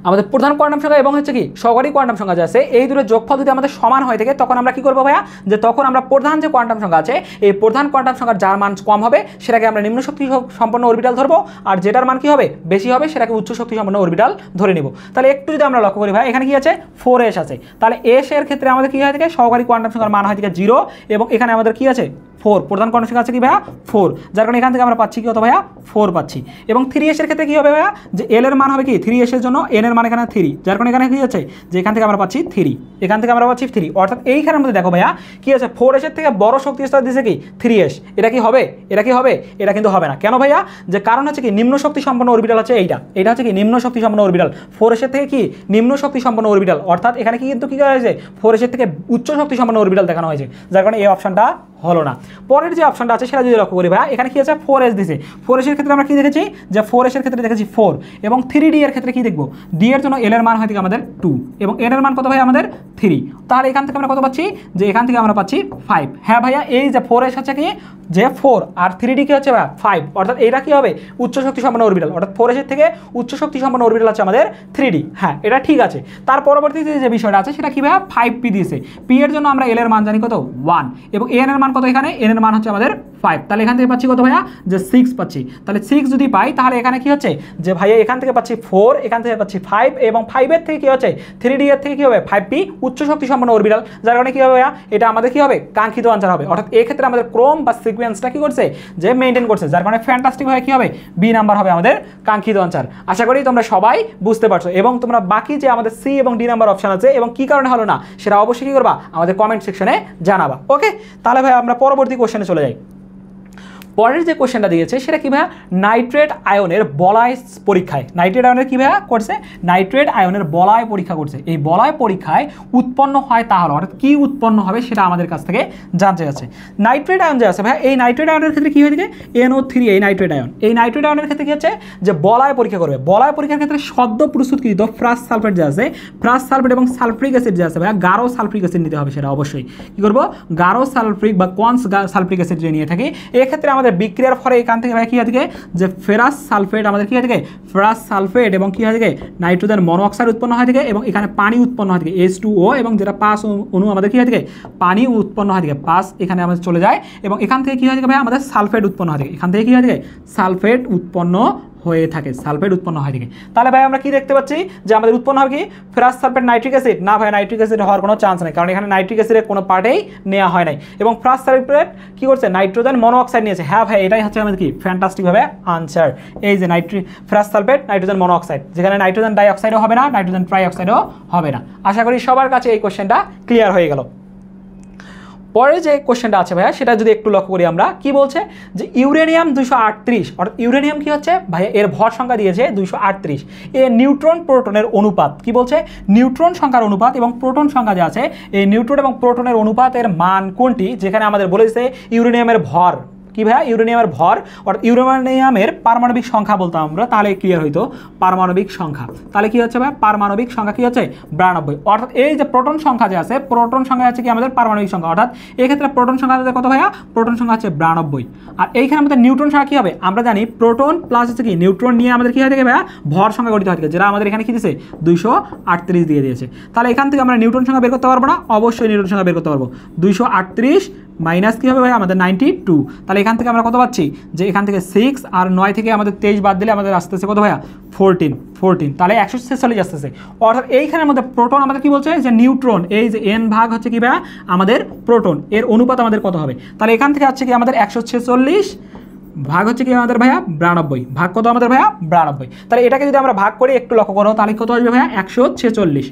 S1: আমাদের প্রধান কোয়ান্টাম সংখ্যা এবং হচ্ছে কি সহকারী কোয়ান্টাম সংখ্যা যে আছে এই দুটো যোগফল যদি আমাদের সমান হয়ে থাকে তখন আমরা কি করবো ভাইয়া যে তখন আমরা প্রধান যে কোয়ান্টাম সংখ্যা আছে এই প্রধান কোয়ান্টাম সংখ্যার যার মান কম হবে সেটাকে আমরা নিম্ন শক্তি সম্পন্ন অরবিটাল ধরবো, আর যেটার মান কি হবে বেশি হবে সেটাকে উচ্চ শক্তি সম্পন্ন অরবিটাল ধরে নিব। তাহলে একটু যদি আমরা লক্ষ্য করি ভাই এখানে কি আছে 4s আছে, তাহলে s এর ক্ষেত্রে আমাদের কি হয় থাকে সহকারী কোয়ান্টাম সংখ্যার মান হয় থেকে 0 এবং এখানে আমাদের কি আছে 4, প্রধান কোয়ান্টাম সংখ্যা আছে কি ভাইয়া 4, যার কারণে এখান থেকে আমরা পাচ্ছি কি কত ভাইয়া 4 পাচ্ছি। এবং 3s এর ক্ষেত্রে কি হবে ভাইয়া যে l এর মান হবে কি 3s এর জন্য n এর মান এখানে 3, যার কারণে এখানে কি আছে যে এখান থেকে আমরা পাচ্ছি 3, এখান থেকে আমরা পাচ্ছি 3, অর্থাৎ এইখানের মধ্যে দেখো ভাইয়া কি আছে 4s এর থেকে বড় শক্তি স্তর দিয়েছে কি 3s, এটা কি হবে এটা কি হবে এটা কিন্তু হবে না। কেন ভাইয়া যে কারণ হচ্ছে কি নিম্ন শক্তি সম্পন্ন অরবিটাল হচ্ছে এইটা হচ্ছে কি নিম্ন শক্তি সম্পন্ন অরবিটাল, 4s এর থেকে কি নিম্ন শক্তি সম্পন্ন অরবিটাল, অর্থাৎ এখানে কি কিন্তু কি করা হয়েছে 4s এর থেকে উচ্চ শক্তি সম্পন্ন অরবিটাল দেখানো হয়েছে, যার কারণে এই অপশনটা হলো না। পরের যে অপশনটা আছে সেটা যদি লক্ষ্য করি ভাইয়া, এখানে কি আছে 4s দিছে। 4s এর ক্ষেত্রে আমরা কি দেখেছি যে 4s এর ক্ষেত্রে দেখেছি 4 এবং 3d এর ক্ষেত্রে কি দেখব, d এর জন্য l এর মান হয় থেকে আমাদের 2 এবং n এর মান কত ভাই আমাদের 3। তাহলে এখান থেকে আমরা কত পাচ্ছি, যে এখান থেকে আমরা পাচ্ছি 5। হ্যাঁ ভাইয়া, এই যে 4s হচ্ছে কি যে 4 আর 3d কি হচ্ছে ভাইয়া 5, অর্থাৎ এটা কি হবে উচ্চ শক্তি সম্পন্ন অরবিটাল, অর্থাৎ 4s এর থেকে উচ্চ শক্তি সম্পন্ন অরবিটাল হচ্ছে আমাদের 3d। হ্যাঁ, এটা ঠিক আছে। তার পরবর্তীতে যে বিষয়টা আছে সেটা কি ভাইয়া 5p দিয়েছে। p এর জন্য আমরা l এর মান জানি কত 1 এবং n এর মান কত, এখানে n এর মান হচ্ছে আমাদের 5। তাহলে এখান থেকে পাচ্ছি কত ভাইয়া, যে 6 পাচ্ছি। তাহলে 6 যদি পাই তাহলে এখানে কি হচ্ছে যে ভাইয়া এখান থেকে পাচ্ছি 4, এখান থেকে পাচ্ছি 5 এবং 5 এর থেকে কি হচ্ছে 3d এর থেকে কি হবে 5p উচ্চ শক্তি সম্পন্ন অরবিটাল, যার কারণে কি হবে ভাইয়া এটা আমাদের কি হবে কাঙ্ক্ষিত আনসার হবে। অর্থাৎ এই ক্ষেত্রে আমাদের ক্রম বা সিকোয়েন্সটা কি করছে যে মেইনটেইন করছে, যার কারণে ফ্যান্টাস্টিক ভাবে কি হবে বি নাম্বার হবে আমাদের কাঙ্ক্ষিত আনসার। আশা করি তোমরা সবাই বুঝতে পারছো এবং তোমরা বাকি যে আমাদের সি এবং ডি নাম্বার অপশন আছে এবং কি কারণে হলো না সেটা অবশ্যই কি করবা আমাদের কমেন্ট সেকশনে জানাবা। ওকে, তাহলে ভাই আমরা পরবর্তী কোশ্চেনে চলে যাই। পরের যে কোশ্চেনটা দিয়েছে সেটা কি ভাইয়া, নাইট্রেট আয়নের বলয় পরীক্ষায়, নাইট্রেট আয়নের কি ভাইয়া করছে, নাইট্রেট আয়নের বলয় পরীক্ষা করছে। এই বলয় পরীক্ষায় উৎপন্ন হয় তাহলে অর্থাৎ কি উৎপন্ন হবে সেটা আমাদের কাছ থেকে জানতে যাচ্ছে। নাইট্রেট আয়ন যে আছে ভাইয়া, এই নাইট্রেট আয়নের ক্ষেত্রে কি হয়ে থাকে NO3, এই নাইট্রেট আয়ন, এই নাইট্রেট আয়নের ক্ষেত্রে কি হচ্ছে যে বলয় পরীক্ষা করবে। বলয় পরীক্ষার ক্ষেত্রে সদ্য প্রস্তুতকৃত ফ্রাস সালফেট যে আছে, ফ্রাস সালফেট এবং সালফ্রিক অ্যাসিড যে আছে ভাইয়া, গাঢ় সালফ্রিক অ্যাসিড নিতে হবে। সেটা অবশ্যই কি করবো, গাঢ় সালফ্রিক বা কনস সালফ্রিক অ্যাসিড যে নিয়ে থাকি। এক্ষেত্রে আমাদের বিক্রিয়ার ফলে এখান থেকে ভাই কি হয়ে থাকে যে ফেরাস সালফেট, আমাদের কি হয়ে থাকে ফেরাস সালফেট এবং কি হয়ে থাকে নাইট্রোজেন মনোঅক্সাইড উৎপন্ন হয় থাকে এবং এখানে পানি উৎপন্ন হয় থাকে H2O এবং যেটা পাস অণু আমাদের কি হয়ে থাকে পানি উৎপন্ন হয় থাকে, পাস এখানে আমাদের চলে যায় এবং এখান থেকে কি হয়ে থাকে ভাই আমাদের সালফেট উৎপন্ন হয় থাকে, এখান থেকে কি হয়ে থাকে সালফেট উৎপন্ন হয়ে থাকে, সালফেট উৎপন্ন হয় থাকে। তাহলে ভাই আমরা কি দেখতে পাচ্ছি যে আমাদের উৎপন্ন হবে কি ফেরাস সালফেট নাইট্রিক অ্যাসিড, না ভাই নাইট্রিক অ্যাসিড হওয়ার কোনো চান্স নেই, কারণ এখানে নাইট্রিক অ্যাসিডের কোনো পার্টেই নেওয়া হয় নাই এবং ফেরাস সালফেট কি করছে নাইট্রোজেন মনোঅক্সাইড নিয়েছে। হ্যাঁ ভাই, এটাই হচ্ছে আমাদের কি ফ্যান্টাস্টিকভাবে আনসার, এই যে ফেরাস সালফেট নাইট্রোজেন মনোঅক্সাইড, যেখানে নাইট্রোজেন ডাইঅক্সাইডও হবে না, নাইট্রোজেন ট্রাইঅক্সাইডও হবে না। আশা করি সবার কাছে এই কোশ্চেনটা ক্লিয়ার হয়ে গেল। পরে যে কোশ্চেনটা আছে ভাইয়া সেটা যদি একটু লক্ষ্য করি আমরা, কি বলছে যে ইউরেনিয়াম 238, অর্থাৎ ইউরেনিয়াম কি হচ্ছে ভাইয়া এর ভর সংখ্যা দিয়েছে 238, এ নিউট্রন প্রোটনের অনুপাত, কি বলছে নিউট্রন সংখ্যার অনুপাত এবং প্রোটন সংখ্যা যে আছে এই নিউট্রন এবং প্রোটনের অনুপাতের মান কোনটি, যেখানে আমাদের বলেছে ইউরেনিয়ামের ভর কি ভাইয়া ইউরেনিয়ামের ভর, অর্থাৎ ইউরেনিয়ামের পারমাণবিক সংখ্যা বলতাম আমরা, তাহলে ক্লিয়ার হইতো পারমাণবিক সংখ্যা। তাহলে কি হচ্ছে ভাই পারমাণবিক সংখ্যা কি হচ্ছে 92, অর্থাৎ এই যে প্রোটন সংখ্যা যে আছে প্রোটন সংখ্যা আছে কি আমাদের পারমাণবিক সংখ্যা, অর্থাৎ এই ক্ষেত্রে প্রোটন সংখ্যা আমাদের কত ভাইয়া, প্রোটন সংখ্যা হচ্ছে 92। আর এইখানে আমাদের নিউট্রন সংখ্যা কি হবে, আমরা জানি প্রোটন প্লাস হচ্ছে কি নিউট্রন নিয়ে আমাদের কি হয় থাকে ভাইয়া ভর সংখ্যা গঠিত হয় থাকে, যেটা আমাদের এখানে কি দিয়েছে 238 দিয়ে দিয়েছে। তাহলে এখান থেকে আমরা নিউট্রন সংখ্যা বের করতে পারবো না, অবশ্যই নিউট্রন সংখ্যা বের করতে পারবো। 238 মাইনাস কী হবে ভাই আমাদের 92, তাহলে এখান থেকে আমরা কত পাচ্ছি যে এখান থেকে 6 আর 9 থেকে আমাদের 23 বাদ দিলে আমাদের আসতেছে কত ভাইয়া 14, তাহলে 146 আসতেছে। অর্থাৎ এইখানের মধ্যে প্রোটন আমাদের কি বলছে যে নিউট্রন, এই যে n ভাগ হচ্ছে কি ভাইয়া আমাদের প্রোটন, এর অনুপাত আমাদের কত হবে, তাহলে এখান থেকে আসছে কি আমাদের 146 ভাগ হচ্ছে কি আমাদের ভাইয়া 92, ভাগ কত আমাদের ভাইয়া 92। তাহলে এটাকে যদি আমরা ভাগ করি একটু লক্ষ্য করো তাহলে কত আসবে ভাইয়া 146,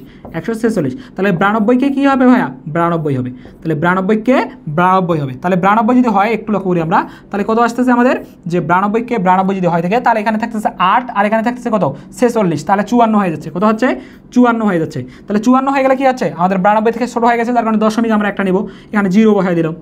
S1: তাহলে 92কে কি হবে ভাইয়া 92 হবে, তাহলে 92কে 92 হবে, তাহলে 92 যদি হয় একটু লক্ষ্য করি আমরা তাহলে কত আসতেছে আমাদের যে 92কে 92 যদি হয় থাকে তাহলে এখানে থাকতেছে 8 আর এখানে থাকতেছে কত 46, তাহলে 54 হয়ে যাচ্ছে, কত হচ্ছে 54 হয়ে যাচ্ছে। তাহলে 54 হয়ে গেলে কি হচ্ছে আমাদের 92 থেকে ছোট হয়ে গেছে, তার কারণে দশমিক আমরা একটা নিব, এখানে 0 বসাই দিলাম,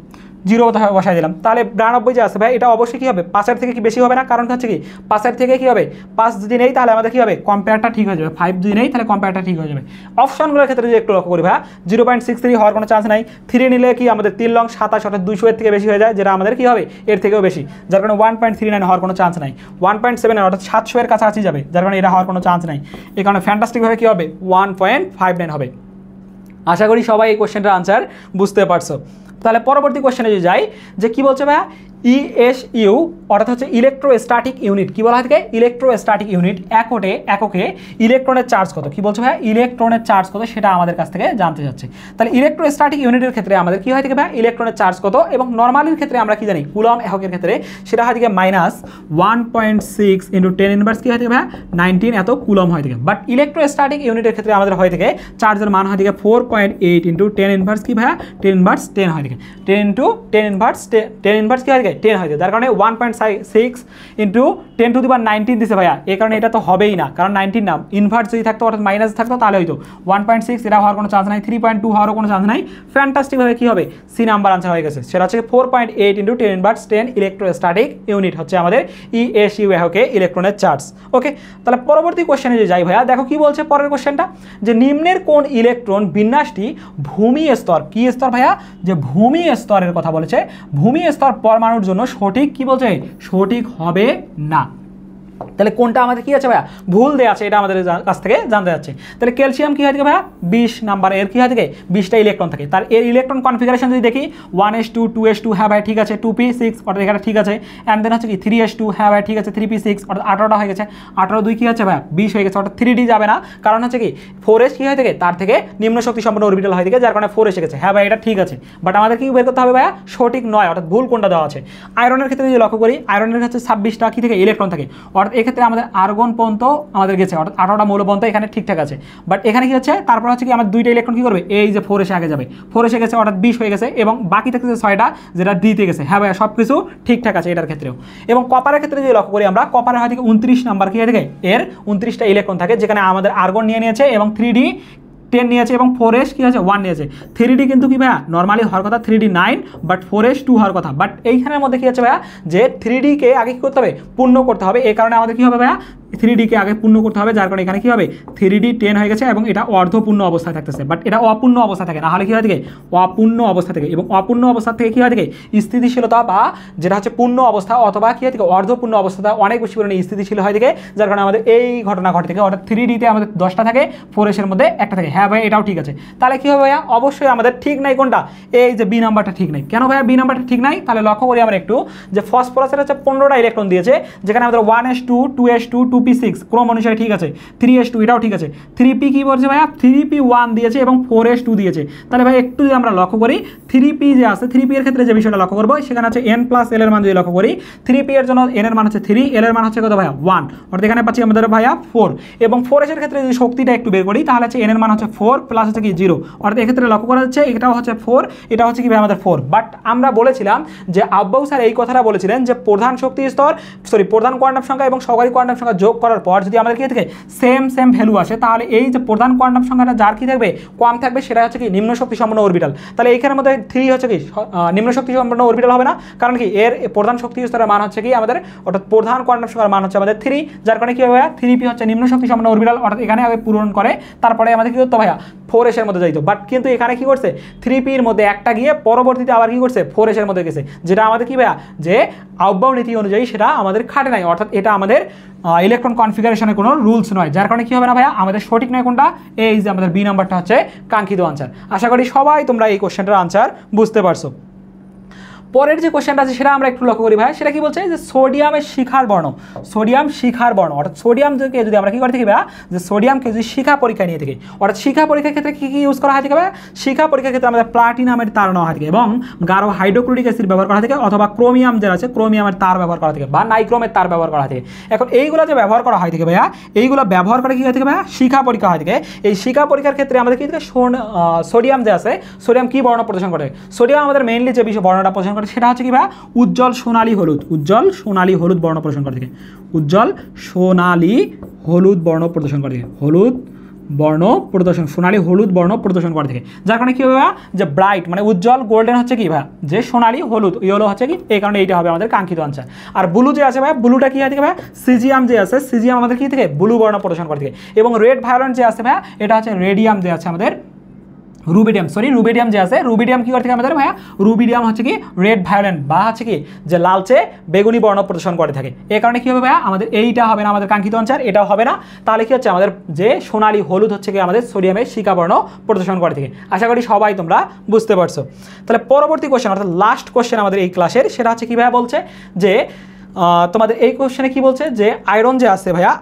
S1: 0 বসাই দিলাম। তাহলে 92 যে আছে ভাই এটা অবশ্যই কী হবে 5-এর থেকে কি বেশি হবে না, কারণ হচ্ছে কি 5-এর থেকে কী হবে 5 যদি নেই তাহলে আমাদের কী হবে কম্পেয়ারটা ঠিক হয়ে যাবে, 5 যদি নেই তাহলে কম্পেয়ারটা ঠিক হয়ে যাবে। অপশনগুলোর ক্ষেত্রে যদি একটু লক্ষ্য করি ভাই 0.63 হওয়ার কোনো চান্স নাই, 3 নিলে কি আমাদের 3 লং 27 অর্থাৎ 200 এর থেকে বেশি হয়ে যায়, যেটা আমাদের কী হবে এর থেকেও বেশি, যার কারণে 1.39 হওয়ার কোনো চান্স নাই, 1.7 অর্থাৎ 700 এর কাছাকাছি যাবে, যার কারণে এটা হওয়ার কোনো চান্স নাই। এই কারণে ফ্যান্টাস্টিকভাবে কী হবে 1.59 হবে। আশা করি সবাই এই কোশ্চেনটার আনসার বুঝতে পারছো। তাহলে পরবর্তী কোশ্চেনে যদি যাই যে কী বলছে ভাইয়া ইএসইউ অর্থাৎ হচ্ছে ইলেকট্রোস্ট্যাটিক ইউনিট, কী বলা হয় থাকে ইলেকট্রোস্ট্যাটিক ইউনিট, এককে ইলেকট্রনের চার্জ কত, কী বলছে ভাইয়া ইলেকট্রনের চার্জ কত সেটা আমাদের কাছ থেকে জানতে চাচ্ছে। তাহলে ইলেকট্রোস্ট্যাটিক ইউনিটের ক্ষেত্রে আমাদের কী হয় থাকে ভাইয়া ইলেকট্রনের চার্জ কত, এবং নর্মালির ক্ষেত্রে আমরা কি জানি কুলম এককের ক্ষেত্রে সেটা হয় থেকে -1.6 × 10⁻³ কী হয় থাকে ভাইয়া 19 এত কুলম হয় থাকে, বাট ইলেকট্রোস্ট্যাটিক ইউনিটের ক্ষেত্রে আমাদের হয় থেকে চার্জের মান হয় থেকে 4.8 × 10⁻³ কি ভাইয়া 10⁻10 হয় থাকে, 10 × 10⁻10 কি হয় থাকে 10 হয়ে যায়, যার কারণে 1.6 ইন্টু 10⁻19 দিছে ভাইয়া। এই কারণে এটা তো হবেই না, কারণ 19 না, ইনভার্স যদি থাকতো অর্থাৎ মাইনাস থাকতো তাহলে হয়তো 1.6, এটা হওয়ার কোনো চান্স নাই। 3.2 হওয়ারও কোনো চান্স নাই। ফ্যান্টাস্টিকভাবে কী হবে, সি নাম্বার আনসার হয়ে গেছে। সেটা হচ্ছে 4.8 ইন্টু 10⁻10 ইলেকট্রোস্ট্যাটিক ইউনিট হচ্ছে আমাদের ইএসইউ এককে ইলেকট্রনের চার্জ। ওকে, তাহলে পরবর্তী কোশ্চেনে যে যাই ভাইয়া, দেখো কি বলছে পরের কোশ্চেনটা, যে নিম্নের কোন ইলেকট্রন বিন্যাসটি ভূমি স্তর, কি স্তর ভাইয়া, যে ভূমি স্তরের কথা বলেছে, ভূমি স্তর পরমাণুর জন্য সঠিক কি বলছে, সঠিক হবে না। তাহলে কোনটা আমাদের কি আছে ভাইয়া, ভুল দেওয়া আছে, এটা আমাদের কাছ থেকে জানতে যাচ্ছে। তাহলে ক্যালসিয়াম কি হয় থেকে ভাইয়া 20 নাম্বার, এর কি হয় থেকে 20টা ইলেকট্রন থাকে। তার এর ইলেকট্রন কনফিগারেশন যদি দেখি 1s2 2s2, হ্যাঁ ভাই ঠিক আছে, 2p6 অর্থাৎ এখানে ঠিক আছে। অ্যান্ড দেন হচ্ছে কি 3s2, হ্যাঁ ভাই ঠিক আছে, 3p6 অর্থাৎ 18টা হয়ে গেছে। 18 2 কি হচ্ছে ভাইয়া 20 হয়ে গেছে, অর্থাৎ 3d যাবে না, কারণ হচ্ছে কি 4s কি হয় থেকে তার থেকে নিম্ন শক্তি সম্পন্ন অরবিটাল হয় থেকে, যার কারণে 4 এসে গেছে। হ্যাঁ ভাই এটা ঠিক আছে, বাট আমাদের কি বের করতে হবে ভাইয়া, সঠিক নয়, অর্থাৎ ভুল কোনটা দেওয়া আছে। আয়রনের ক্ষেত্রে যদি লক্ষ্য করি, আয়রনের কাছে 26টা কি থেকে ইলেকট্রন থাকে, অর্থাৎ এক্ষেত্রে আমাদের আর্গন পর্যন্ত আমাদের গেছে, অর্থাৎ 18টা মৌল পর্যন্ত এখানে ঠিকঠাক আছে। বাট এখানে কি হচ্ছে, তারপর হচ্ছে কি আমার 2টা ইলেকট্রন কি করবে, এই যে 4 এসে আগে যাবে, 4 এসে গেছে অর্থাৎ 20 হয়ে গেছে, এবং বাকি থাকছে 6টা যেটা দিতে গেছে। হ্যাঁ ভাই সব কিছু ঠিকঠাক আছে এটার ক্ষেত্রেও। এবং কপারের ক্ষেত্রে যদি লক্ষ্য করি আমরা, কপারের হয় থেকে 29 নাম্বার কি হয় থেকে, এর 29টা ইলেকট্রন থাকে, যেখানে আমাদের আর্গন নিয়ে নিয়েছে এবং 3d 10 নিয়েছে এবং 4s কি আছে 1 নিয়েছে। 3d কিন্তু কি ভাইয়া নর্মালি হওয়ার কথা 3d 9, বাট 4s 2 হওয়ার কথা। বাট এইখানের মধ্যে কি আছে ভাইয়া, যে 3d কে আগে কি করতে হবে, পূর্ণ করতে হবে। এই কারণে আমাদের কি হবে ভাইয়া, 3d কে আগে পূর্ণ করতে হবে, যার কারণে এখানে কি হবে 3d 10 হয়ে গেছে এবং এটা অর্ধপূর্ণ অবস্থায় থাকতেছে। বাট এটা অপূর্ণ অবস্থা থাকে, না হলে কি হয় থেকে অপূর্ণ অবস্থা থেকে, এবং অপূর্ণ অবস্থা থেকে কি হয় থেকে স্থিতিশীলতা, বা যেটা হচ্ছে পূর্ণ অবস্থা অথবা কি হয় থেকে অর্ধপূর্ণ অবস্থাটা অনেক বেশি পরিমাণে স্থিতিশীল হয় থেকে, যার কারণে আমাদের এই ঘটনা ঘটে থেকে। অর্থাৎ 3d তে আমাদের 10টা থাকে, 4s এর মধ্যে একটা থাকে। হ্যাঁ ভাই এটাও ঠিক আছে। তাহলে কি হবে ভাইয়া, অবশ্যই আমাদের ঠিক নাই কোনটা, এই যে বি নাম্বারটা ঠিক নাই। কেন ভাইয়া বি নাম্বারটা ঠিক নাই, তাহলে লক্ষ্য করি আমরা একটু, যে ফসফরাসের হচ্ছে 15টা ইলেকট্রন দিয়েছে, যেখানে আমাদের 1s2 2s2 2p6 ক্রম অনুসারে ঠিক আছে, 3s2 এটাও ঠিক আছে, 3p কি বলছে ভাইয়া 3p1 দিয়েছে এবং 4s2 দিয়েছে। তাহলে ভাই একটু যদি আমরা লক্ষ্য করি 3p যে আছে, 3p এর ক্ষেত্রে যে বিষয়টা লক্ষ্য করবো, সেখানে আছে n প্লাস l এর মান যদি লক্ষ্য করি, 3p এর জন্য n এর মান হচ্ছে 3, l এর মান হচ্ছে কত ভাইয়া 1, অর্থাৎ এখানে পাচ্ছি আমাদের ভাইয়া 4। এবং 4s এর ক্ষেত্রে যদি শক্তিটা একটু বের করি, তাহলে হচ্ছে n এর মান হচ্ছে 4 প্লাস হচ্ছে কি 0, অর্থাৎ এক্ষেত্রে লক্ষ্য করা যাচ্ছে এটাও হচ্ছে 4, এটা হচ্ছে কি ভাই আমাদের 4। বাট আমরা বলেছিলাম যে আব্বাউ স্যার এই কথাটা বলেছিলেন যে প্রধান শক্তি স্তর প্রধান কোয়ান্টাম সংখ্যা এবং সহকারী কোয়ান্টাম সংখ্যা যোগ করার পর যদি আমাদের কি থেকে সেম ভ্যালু আসে, তাহলে এই যে প্রধান কোয়ান্টাম সংখ্যাটা যার কি থাকবে কম থাকবে, সেটা হচ্ছে কি নিম্ন শক্তি সম্পন্ন অরবিটাল। তাহলে এইখানের মধ্যে 3 হচ্ছে কি নিম্ন শক্তি সম্পন্ন অরবিটাল হবে না, কারণ কি এর প্রধান শক্তি স্তরের মান হচ্ছে কি আমাদের, অর্থাৎ প্রধান কোয়ান্টাম সংখ্যার মান হচ্ছে আমাদের 3, যার কারণে কি হবে 3p হচ্ছে নিম্ন শক্তি সম্পন্ন অরবিটাল, অর্থাৎ এখানে আগে পূরণ করে তারপরে আমাদের কি করতে ভাইয়া 4s এর মধ্যে যাইতো। বাট কিন্তু এখানে কি করছে 3p এর মধ্যে একটা গিয়ে পরবর্তীতে আবার কি করছে 4s এর মধ্যে গেছে, যেটা আমাদের কি ভাইয়া যে আব্বাউ নীতি অনুযায়ী সেটা আমাদের খাটে নাই, অর্থাৎ এটা আমাদের ইলেকট্রন কনফিগারেশনের কোনো রুলস নয়, যার কারণে কি হবে না ভাইয়া আমাদের সঠিক নয় কোনটা, এই যে আমাদের বি নাম্বারটা হচ্ছে কাঙ্ক্ষিত আনসার। আশা করি সবাই তোমরা এই কোশ্চেনটার আনসার বুঝতে পারছো। পরের যে কোশ্চেনটা আছে সেটা আমরা একটু লক্ষ্য করি ভাই, সেটা কি বলছে যে সোডিয়ামের শিখার বর্ণ, সোডিয়াম শিখার বর্ণ, অর্থাৎ সোডিয়ামকে যদি আমরা কি করে থাকি ভাইয়া, যে সোডিয়ামকে যদি শিখা পরীক্ষা নিয়ে থাকি, অর্থাৎ শিখা পরীক্ষার ক্ষেত্রে কী ইউজ করা হয় থাকে ভাইয়া, শিখা পরীক্ষার ক্ষেত্রে আমাদের প্লাটিনামের তার নেওয়া হয় থাকে এবং গাঢ় হাইড্রোক্লোরিক অ্যাসিড ব্যবহার করা থাকে, অথবা ক্রোমিয়াম যেটা আছে ক্রোমিয়ামের তার ব্যবহার করা থাকে, বা নাইক্রোমের তার ব্যবহার করা থাকে। এখন এইগুলো যে ব্যবহার করা হয় থাকে ভাইয়া, এইগুলো ব্যবহার করে কি হয় থাকে ভাইয়া, শিখা পরীক্ষা হয় থাকে। এই শিখা পরীক্ষার ক্ষেত্রে আমাদের কি থাকে, সোডিয়াম যে আছে, সোডিয়াম কি বর্ণ প্রদর্শন করে, সোডিয়াম আমাদের মেইনলি যে বিষয় বর্ণটা প্রদর্শন করে সেটা হচ্ছে কি ভাইয়া উজ্জ্বল সোনালী হলুদ, উজ্জ্বল সোনালী হলুদ বর্ণ প্রদর্শন করে থাকে, উজ্জ্বল সোনালী হলুদ বর্ণ প্রদর্শন করে থাকে, হলুদ বর্ণ প্রদর্শন, সোনালী হলুদ বর্ণ প্রদর্শন করে থাকে। যার কারণে কি হবে ভাইয়া, যে ব্রাইট মানে উজ্জ্বল, গোল্ডেন হচ্ছে কি ভাইয়া যে সোনালী, হলুদ ইয়েলো হচ্ছে কি, এই কারণে এইটা হবে আমাদের কাঙ্ক্ষিত আনসার। আর ব্লু যে আছে ভাইয়া, ব্লুটা কি হয় থেকে ভাইয়া, সিজিয়াম যে আছে, সিজিয়াম আমাদের কি থেকে ব্লু বর্ণ প্রদর্শন করে থাকে। এবং রেড ভায়োলেট যে আছে ভাইয়া, এটা হচ্ছে রেডিয়াম যে আছে আমাদের, রুবিডিয়াম যে আছে, রুবিডিয়াম কি করে থাকে আমাদের ভাইয়া, রুবিডিয়াম হচ্ছে কি রেড ভায়োলেট, বা হচ্ছে কি যে লালচে বেগুনি বর্ণ প্রদর্শন করে থাকে। এই কারণে কি হবে ভাইয়া, আমাদের এইটা হবে না আমাদের কাঙ্ক্ষিত আনসার, এটাও হবে না। তাহলে কি হচ্ছে আমাদের যে সোনালী হলুদ হচ্ছে কি আমাদের সোডিয়ামের শিখা বর্ণ প্রদর্শন করে থাকে। আশা করি সবাই তোমরা বুঝতে পারছো। তাহলে পরবর্তী কোশ্চেন, অর্থাৎ লাস্ট কোশ্চেন আমাদের এই ক্লাসের, সেটা হচ্ছে কি ভাইয়া বলছে যে তোমাদের এই কোশ্চেনে কি বলছে যে আয়রন যে আছে ভাইয়া,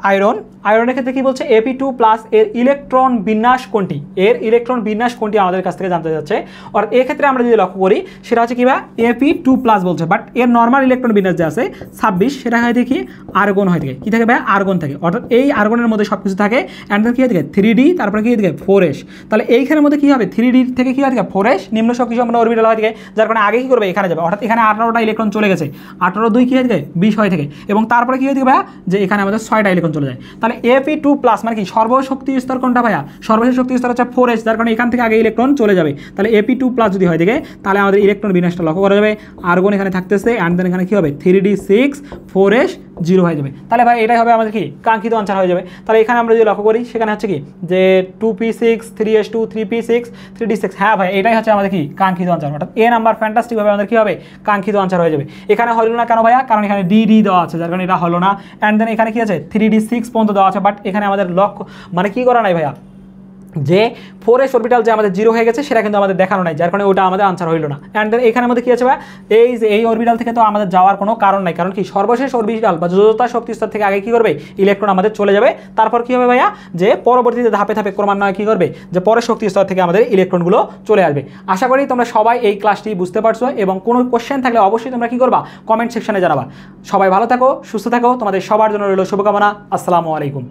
S1: আয়রনের ক্ষেত্রে কি বলছে Ap2+ এর ইলেকট্রন বিন্যাস কোনটি, এর ইলেকট্রন বিন্যাস কোনটি আমাদের কাছ থেকে জানতে যাচ্ছে। আর এক্ষেত্রে আমরা যদি লক্ষ্য করি সেটা হচ্ছে কি বা Ap2+ বলছে, বাট এর নর্মাল ইলেকট্রন বিন্যাস যে আছে 26 সেটা হয় দেখি আর্গন হয়ে থাকে, কি থাকে ভাই আর্গন থাকে, অর্থাৎ এই আর্গনের মধ্যে সব কিছু থাকে। অ্যান্ড দেন কি হয়ে থাকে 3d, তারপরে কি হয়ে থাকে 4s। তাহলে এইখানের মধ্যে কি হবে 3d থেকে কি হয়ে থাকে 4s নিম্ন শক্তি সম্পন্ন অরবিটাল হয়ে থাকে, যার কারণে আগে কি করবে এখানে যাবে, অর্থাৎ এখানে 18টা ইলেকট্রন চলে গেছে, 18 2 কি হয়ে থাকে 20 হয়ে থাকে, এবং তারপরে কি হয়ে থাকে ভাইয়া যে এখানে আমাদের 6টা ইলেকট্রন চলে যায়। তাহলে Ap2+ মানে কি সর্বশক্তি স্তর কোনটা ভাইয়া, সর্বশেষ শক্তি স্তর হচ্ছে 4s, যার কারণে এখান থেকে আগে ইলেকট্রন চলে যাবে। তাহলে Ap2+ যদি হয় থাকে তাহলে আমাদের ইলেকট্রন বিন্যাসটা লক্ষ্য করা যাবে, আর্গন এখানে থাকতেছে, অ্যান্ড দেন এখানে কি হবে 3d 6 4s 0 হয়ে যাবে। তাহলে ভাই এটাই হবে আমাদের কি কাঙ্ক্ষিত আনসার হয়ে যাবে। তাহলে এখানে আমরা যদি লক্ষ্য করি সেখানে হচ্ছে কি যে 2p6 3s2 3p6 3d6, হ্যাঁ ভাই এটাই হচ্ছে আমাদের কি কাঙ্ক্ষিত আনসার, অর্থাৎ এ নাম্বার ফ্যান্টাস্টিক ভাবে আমাদের কি হবে কাঙ্ক্ষিত আনসার হয়ে যাবে। এখানে হলো না কেন ভাইয়া, কারণ এখানে ডি দেওয়া আছে, যার কারণে এটা হলো না। অ্যান্ড দেন এখানে কি আছে 3d6 পর্যন্ত দেওয়া আছে, বাট এখানে আমাদের লক্ষ্য মানে কি করা নাই ভাইয়া যে 4s অরবিটাল যে আমাদের 0 হয়ে গেছে সেটা কিন্তু আমাদের দেখানো নাই, যার কারণে ওটা আমাদের আনসার হইল না। অ্যান্ড দেন এখানের মধ্যে কি আছে ভাই এই যে এই অরবিটাল থেকে তো আমাদের যাওয়ার কোনো কারণ নাই, কারণ কি সর্বশেষ অরবিটাল বা যোজতা শক্তি স্তর থেকে আগে কি করবে ইলেকট্রন আমাদের চলে যাবে, তারপর কি হবে ভাইয়া যে পরবর্তীতে ধাপে ধাপে ক্রমান্বয়ে কি করবে যে পরের শক্তি স্তর থেকে আমাদের ইলেকট্রনগুলো চলে আসবে। আশা করি তোমরা সবাই এই ক্লাসটি বুঝতে পারছো, এবং কোনো কোশ্চেন থাকলে অবশ্যই তোমরা কি করবা কমেন্ট সেকশনে জানাবা। সবাই ভালো থাকো, সুস্থ থাকো, তোমাদের সবার জন্য রইল শুভকামনা। আসসালামু আলাইকুম।